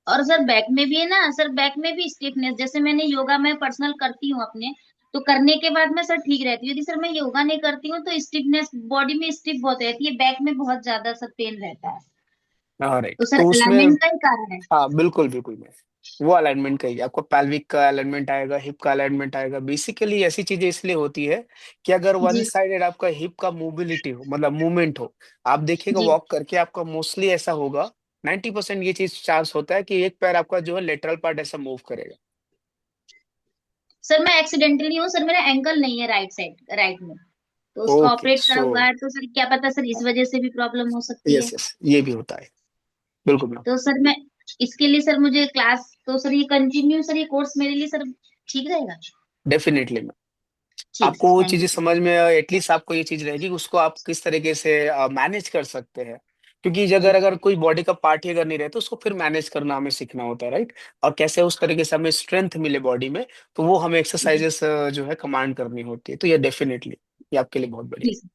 और सर बैक में भी है ना सर, बैक में भी स्टिफनेस, जैसे मैंने योगा में पर्सनल करती हूँ अपने, तो करने के बाद मैं सर ठीक रहती हूँ। यदि सर मैं योगा नहीं करती हूँ तो स्टिफनेस बॉडी में स्टिफ बहुत रहती है, बैक में बहुत ज्यादा सर पेन रहता है। हाँ तो राइट, सर तो उसमें, अलाइनमेंट का ही कारण है। हाँ बिल्कुल बिल्कुल मैम, वो अलाइनमेंट का ही आपको पैल्विक का अलाइनमेंट आएगा, हिप का अलाइनमेंट आएगा। बेसिकली ऐसी चीजें इसलिए होती है कि अगर वन जी साइडेड आपका हिप का मोबिलिटी हो, मतलब मूवमेंट हो, आप देखिएगा जी वॉक करके आपका मोस्टली ऐसा होगा, 90% ये चीज चांस होता है कि एक पैर आपका जो है लेटरल पार्ट ऐसा मूव करेगा। सर मैं एक्सीडेंटली हूँ सर, मेरा एंकल नहीं है राइट साइड, राइट में, तो उसका ओके, ऑपरेट करा सो हुआ है, तो सर क्या पता सर इस वजह से भी प्रॉब्लम हो सकती है। यस यस, ये भी होता है, बिल्कुल मैम। तो सर मैं इसके लिए सर मुझे क्लास, तो सर ये कंटिन्यू सर ये कोर्स मेरे लिए सर ठीक रहेगा? डेफिनेटली मैम, ठीक आपको सर, वो थैंक चीजें यू सर। समझ में, एटलीस्ट आपको ये चीज रहेगी कि उसको आप किस तरीके से मैनेज कर सकते हैं। क्योंकि अगर जी अगर कोई बॉडी का पार्ट ही अगर नहीं रहे तो उसको फिर मैनेज करना हमें सीखना होता है, राइट। और कैसे उस तरीके से हमें स्ट्रेंथ मिले बॉडी में, तो वो हमें जी एक्सरसाइजेस जो है कमांड करनी होती है। तो ये डेफिनेटली ये आपके लिए बहुत बढ़िया जी सर,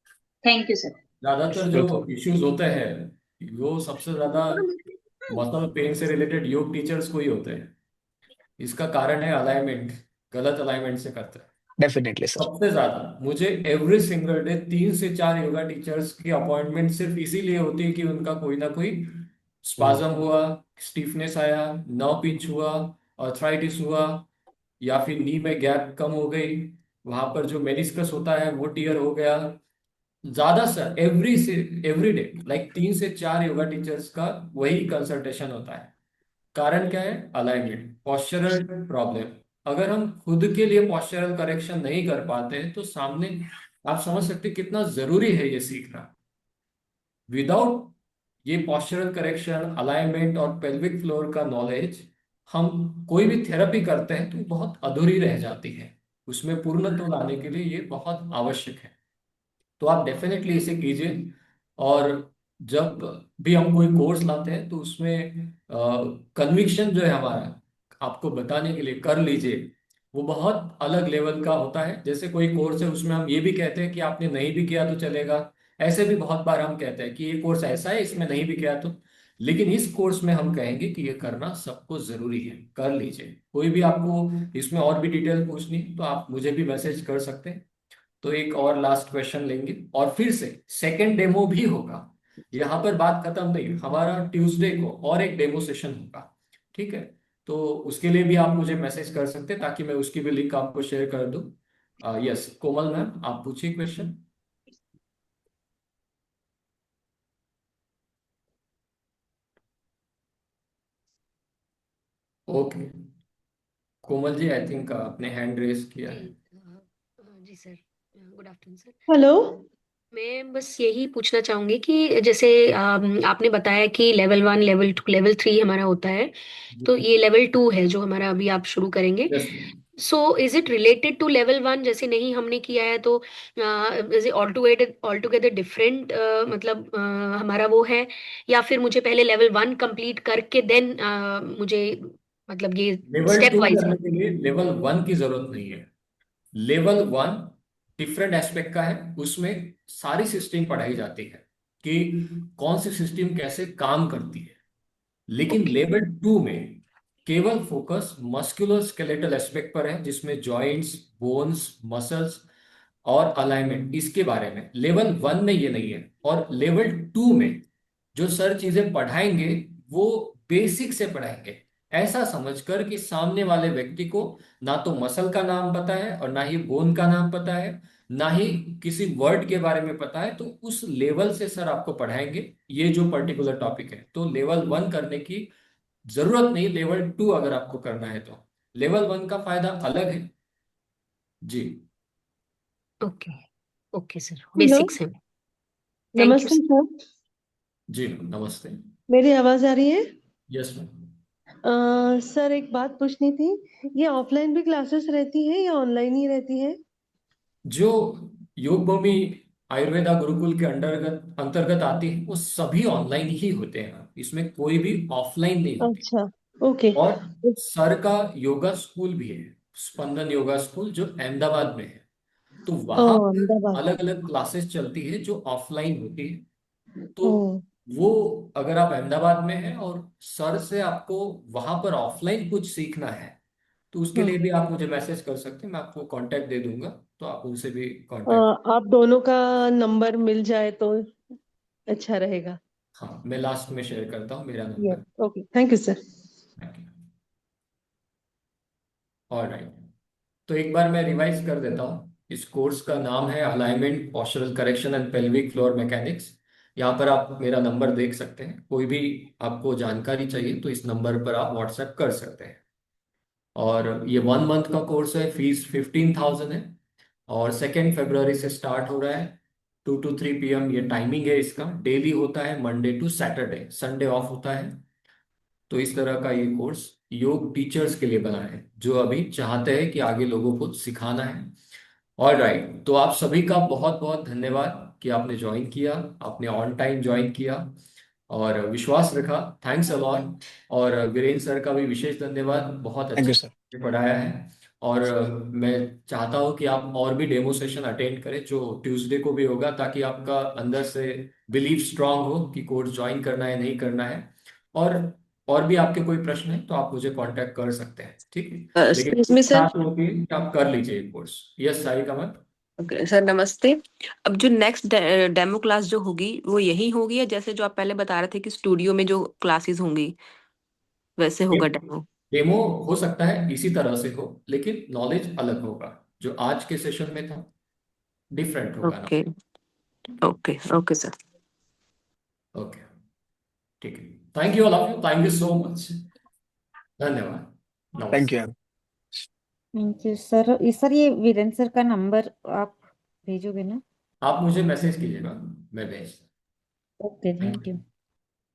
थैंक यू सर। ज्यादातर है। जो वेलकम। इश्यूज होते हैं वो सबसे ज्यादा मसल पेन से रिलेटेड योग टीचर्स को ही होते हैं। इसका कारण है अलाइनमेंट, गलत अलाइनमेंट से करते हैं डेफिनेटली सर। सबसे ज्यादा। मुझे एवरी सिंगल डे 3 से 4 योगा टीचर्स की अपॉइंटमेंट सिर्फ इसीलिए होती है कि उनका कोई ना कोई स्पाज्म हुआ, स्टिफनेस आया, नर्व पिंच हुआ, अर्थराइटिस हुआ, या फिर नी में गैप कम हो गई, वहां पर जो मेनिस्कस होता है वो टीयर हो गया, ज्यादा सर, एवरी डे लाइक 3 से 4 योगा टीचर्स का वही कंसल्टेशन होता है। कारण क्या है? Alignment, postural problem. अगर हम खुद के लिए पॉस्चरल करेक्शन नहीं कर पाते हैं तो सामने आप समझ सकते हैं कितना जरूरी है ये सीखना। विदाउट ये पॉस्चरल करेक्शन, अलाइनमेंट और पेल्विक फ्लोर का नॉलेज, हम कोई भी थेरेपी करते हैं तो बहुत अधूरी रह जाती है। उसमें पूर्णत्व लाने के लिए ये बहुत आवश्यक है। तो आप डेफिनेटली इसे कीजिए। और जब भी हम कोई कोर्स लाते हैं तो उसमें कन्विक्शन जो है हमारा, आपको बताने के लिए कर लीजिए, वो बहुत अलग लेवल का होता है। जैसे कोई कोर्स है उसमें हम ये भी कहते हैं कि आपने नहीं भी किया तो चलेगा, ऐसे भी बहुत बार हम कहते हैं कि ये कोर्स ऐसा है, इसमें नहीं भी किया तो। लेकिन इस कोर्स में हम कहेंगे कि ये करना सबको जरूरी है, कर लीजिए। कोई भी आपको इसमें और भी डिटेल पूछनी तो आप मुझे भी मैसेज कर सकते हैं। तो एक और लास्ट क्वेश्चन लेंगे और फिर से सेकंड डेमो भी होगा। यहाँ पर बात खत्म नहीं, हमारा ट्यूसडे को और एक डेमो सेशन होगा, ठीक है? तो उसके लिए भी आप मुझे मैसेज कर सकते हैं ताकि मैं उसकी भी लिंक आपको शेयर कर दूं। यस कोमल मैम, आप पूछिए question. Okay, Komal ji I think आपने हैंड रेस किया है। जी sir, good afternoon sir. Hello. मैं बस यही पूछना चाहूंगी कि जैसे आपने बताया कि लेवल 1, लेवल 2, लेवल 3 हमारा होता है, तो ये लेवल 2 है जो हमारा अभी आप शुरू करेंगे। Yes so is it related to level 1? जैसे नहीं हमने किया है तो is it all together different, मतलब हमारा वो है, या फिर मुझे पहले लेवल 1 कंप्लीट करके देन मुझे, मतलब ये लेवल स्टेप 2 वाइज है? करने के लिए लेवल 1 की जरूरत नहीं है। लेवल 1 डिफरेंट एस्पेक्ट का है, उसमें सारी सिस्टम पढ़ाई जाती है कि कौन सी सिस्टम कैसे काम करती है। लेकिन लेवल 2 में केवल फोकस मस्कुलर स्केलेटल एस्पेक्ट पर है, जिसमें जॉइंट्स, बोन्स, मसल्स और अलाइनमेंट, इसके बारे में। लेवल 1 में ये नहीं है। और लेवल 2 में जो सर चीजें पढ़ाएंगे वो बेसिक से पढ़ाएंगे, ऐसा समझकर कि सामने वाले व्यक्ति को ना तो मसल का नाम पता है और ना ही बोन का नाम पता है, ना ही किसी वर्ड के बारे में पता है। तो उस लेवल से सर आपको पढ़ाएंगे ये जो पर्टिकुलर टॉपिक है। तो लेवल 1 करने की जरूरत नहीं, लेवल 2 अगर आपको करना है तो। लेवल 1 का फायदा अलग है जी। Okay, okay sir, hello. Basics है। थैंक यू नमस्ते सर, जी नमस्ते। मेरी आवाज आ रही है? Yes ma'am. सर एक बात पूछनी थी, ये ऑफलाइन भी क्लासेस रहती है या ऑनलाइन ही रहती है? जो योग भूमि आयुर्वेदा गुरुकुल के अंतर्गत अंतर्गत आती है वो सभी ऑनलाइन ही होते हैं, इसमें कोई भी ऑफलाइन नहीं होती। अच्छा, ओके। और सर का योगा स्कूल भी है, स्पंदन योगा स्कूल, जो अहमदाबाद में है। तो ओ, वहां पर अहमदाबाद। अलग अलग क्लासेस चलती है जो ऑफलाइन होती है। तो ओ, वो, अगर आप अहमदाबाद में हैं और सर से आपको वहां पर ऑफलाइन कुछ सीखना है तो उसके हाँ। लिए भी आप मुझे मैसेज कर सकते हैं, मैं आपको कांटेक्ट दे दूंगा, तो आप उनसे भी कांटेक्ट। आप दोनों का नंबर मिल जाए तो अच्छा रहेगा। हाँ, मैं लास्ट में शेयर करता हूँ मेरा yes, number. Okay, thank you sir. Alright, तो एक बार मैं रिवाइज कर देता हूँ। इस कोर्स का नाम है alignment, postural correction and pelvic floor mechanics. यहाँ पर आप मेरा नंबर देख सकते हैं, कोई भी आपको जानकारी चाहिए तो इस नंबर पर आप व्हाट्सएप कर सकते हैं। और ये 1 मंथ का कोर्स है, फीस 15,000 है। और 2 फरवरी से स्टार्ट हो रहा है, 2 to 3 PM ये टाइमिंग है इसका। डेली होता है, Monday to Saturday, Sunday off होता है। तो इस तरह का ये कोर्स योग टीचर्स के लिए बना है जो अभी चाहते हैं कि आगे लोगों को सिखाना है। ऑल राइट, तो आप सभी का बहुत बहुत धन्यवाद कि आपने ज्वाइन किया, आपने ऑन टाइम ज्वाइन किया और विश्वास रखा। Thanks a lot. और वीरेंद्र सर का भी विशेष धन्यवाद, बहुत थैंक अच्छे यू सर। से पढ़ाया है। और मैं चाहता हूँ कि आप और भी डेमो सेशन अटेंड करें जो ट्यूसडे को भी होगा, ताकि आपका अंदर से बिलीव स्ट्रांग हो कि कोर्स ज्वाइन करना है नहीं करना है। और और भी आपके कोई प्रश्न है तो आप मुझे कांटेक्ट कर सकते हैं, ठीक है? लेकिन एक्सक्यूज मी सर। बात होगी कि आप कर लीजिए कोर्स। यस साई कमल। सर नमस्ते। अब जो नेक्स्ट डेमो क्लास जो होगी वो यही होगी या जैसे जो आप पहले बता रहे थे कि स्टूडियो में जो क्लासेस होंगी वैसे होगा डेमो? डेमो हो सकता है इसी तरह से हो, लेकिन नॉलेज अलग होगा। जो आज के सेशन में था डिफरेंट होगा ना। Okay, okay okay sir. Okay, ठीक है। Thank you all of you, thank you so much, धन्यवाद, थैंक नमस्ते। You. Thank you sir. Sir ये वीरेंद्र सर का नंबर आप भेजोगे ना? आप मुझे मैसेज कीजिएगा, मैं भेज। Okay, thank thank you. You.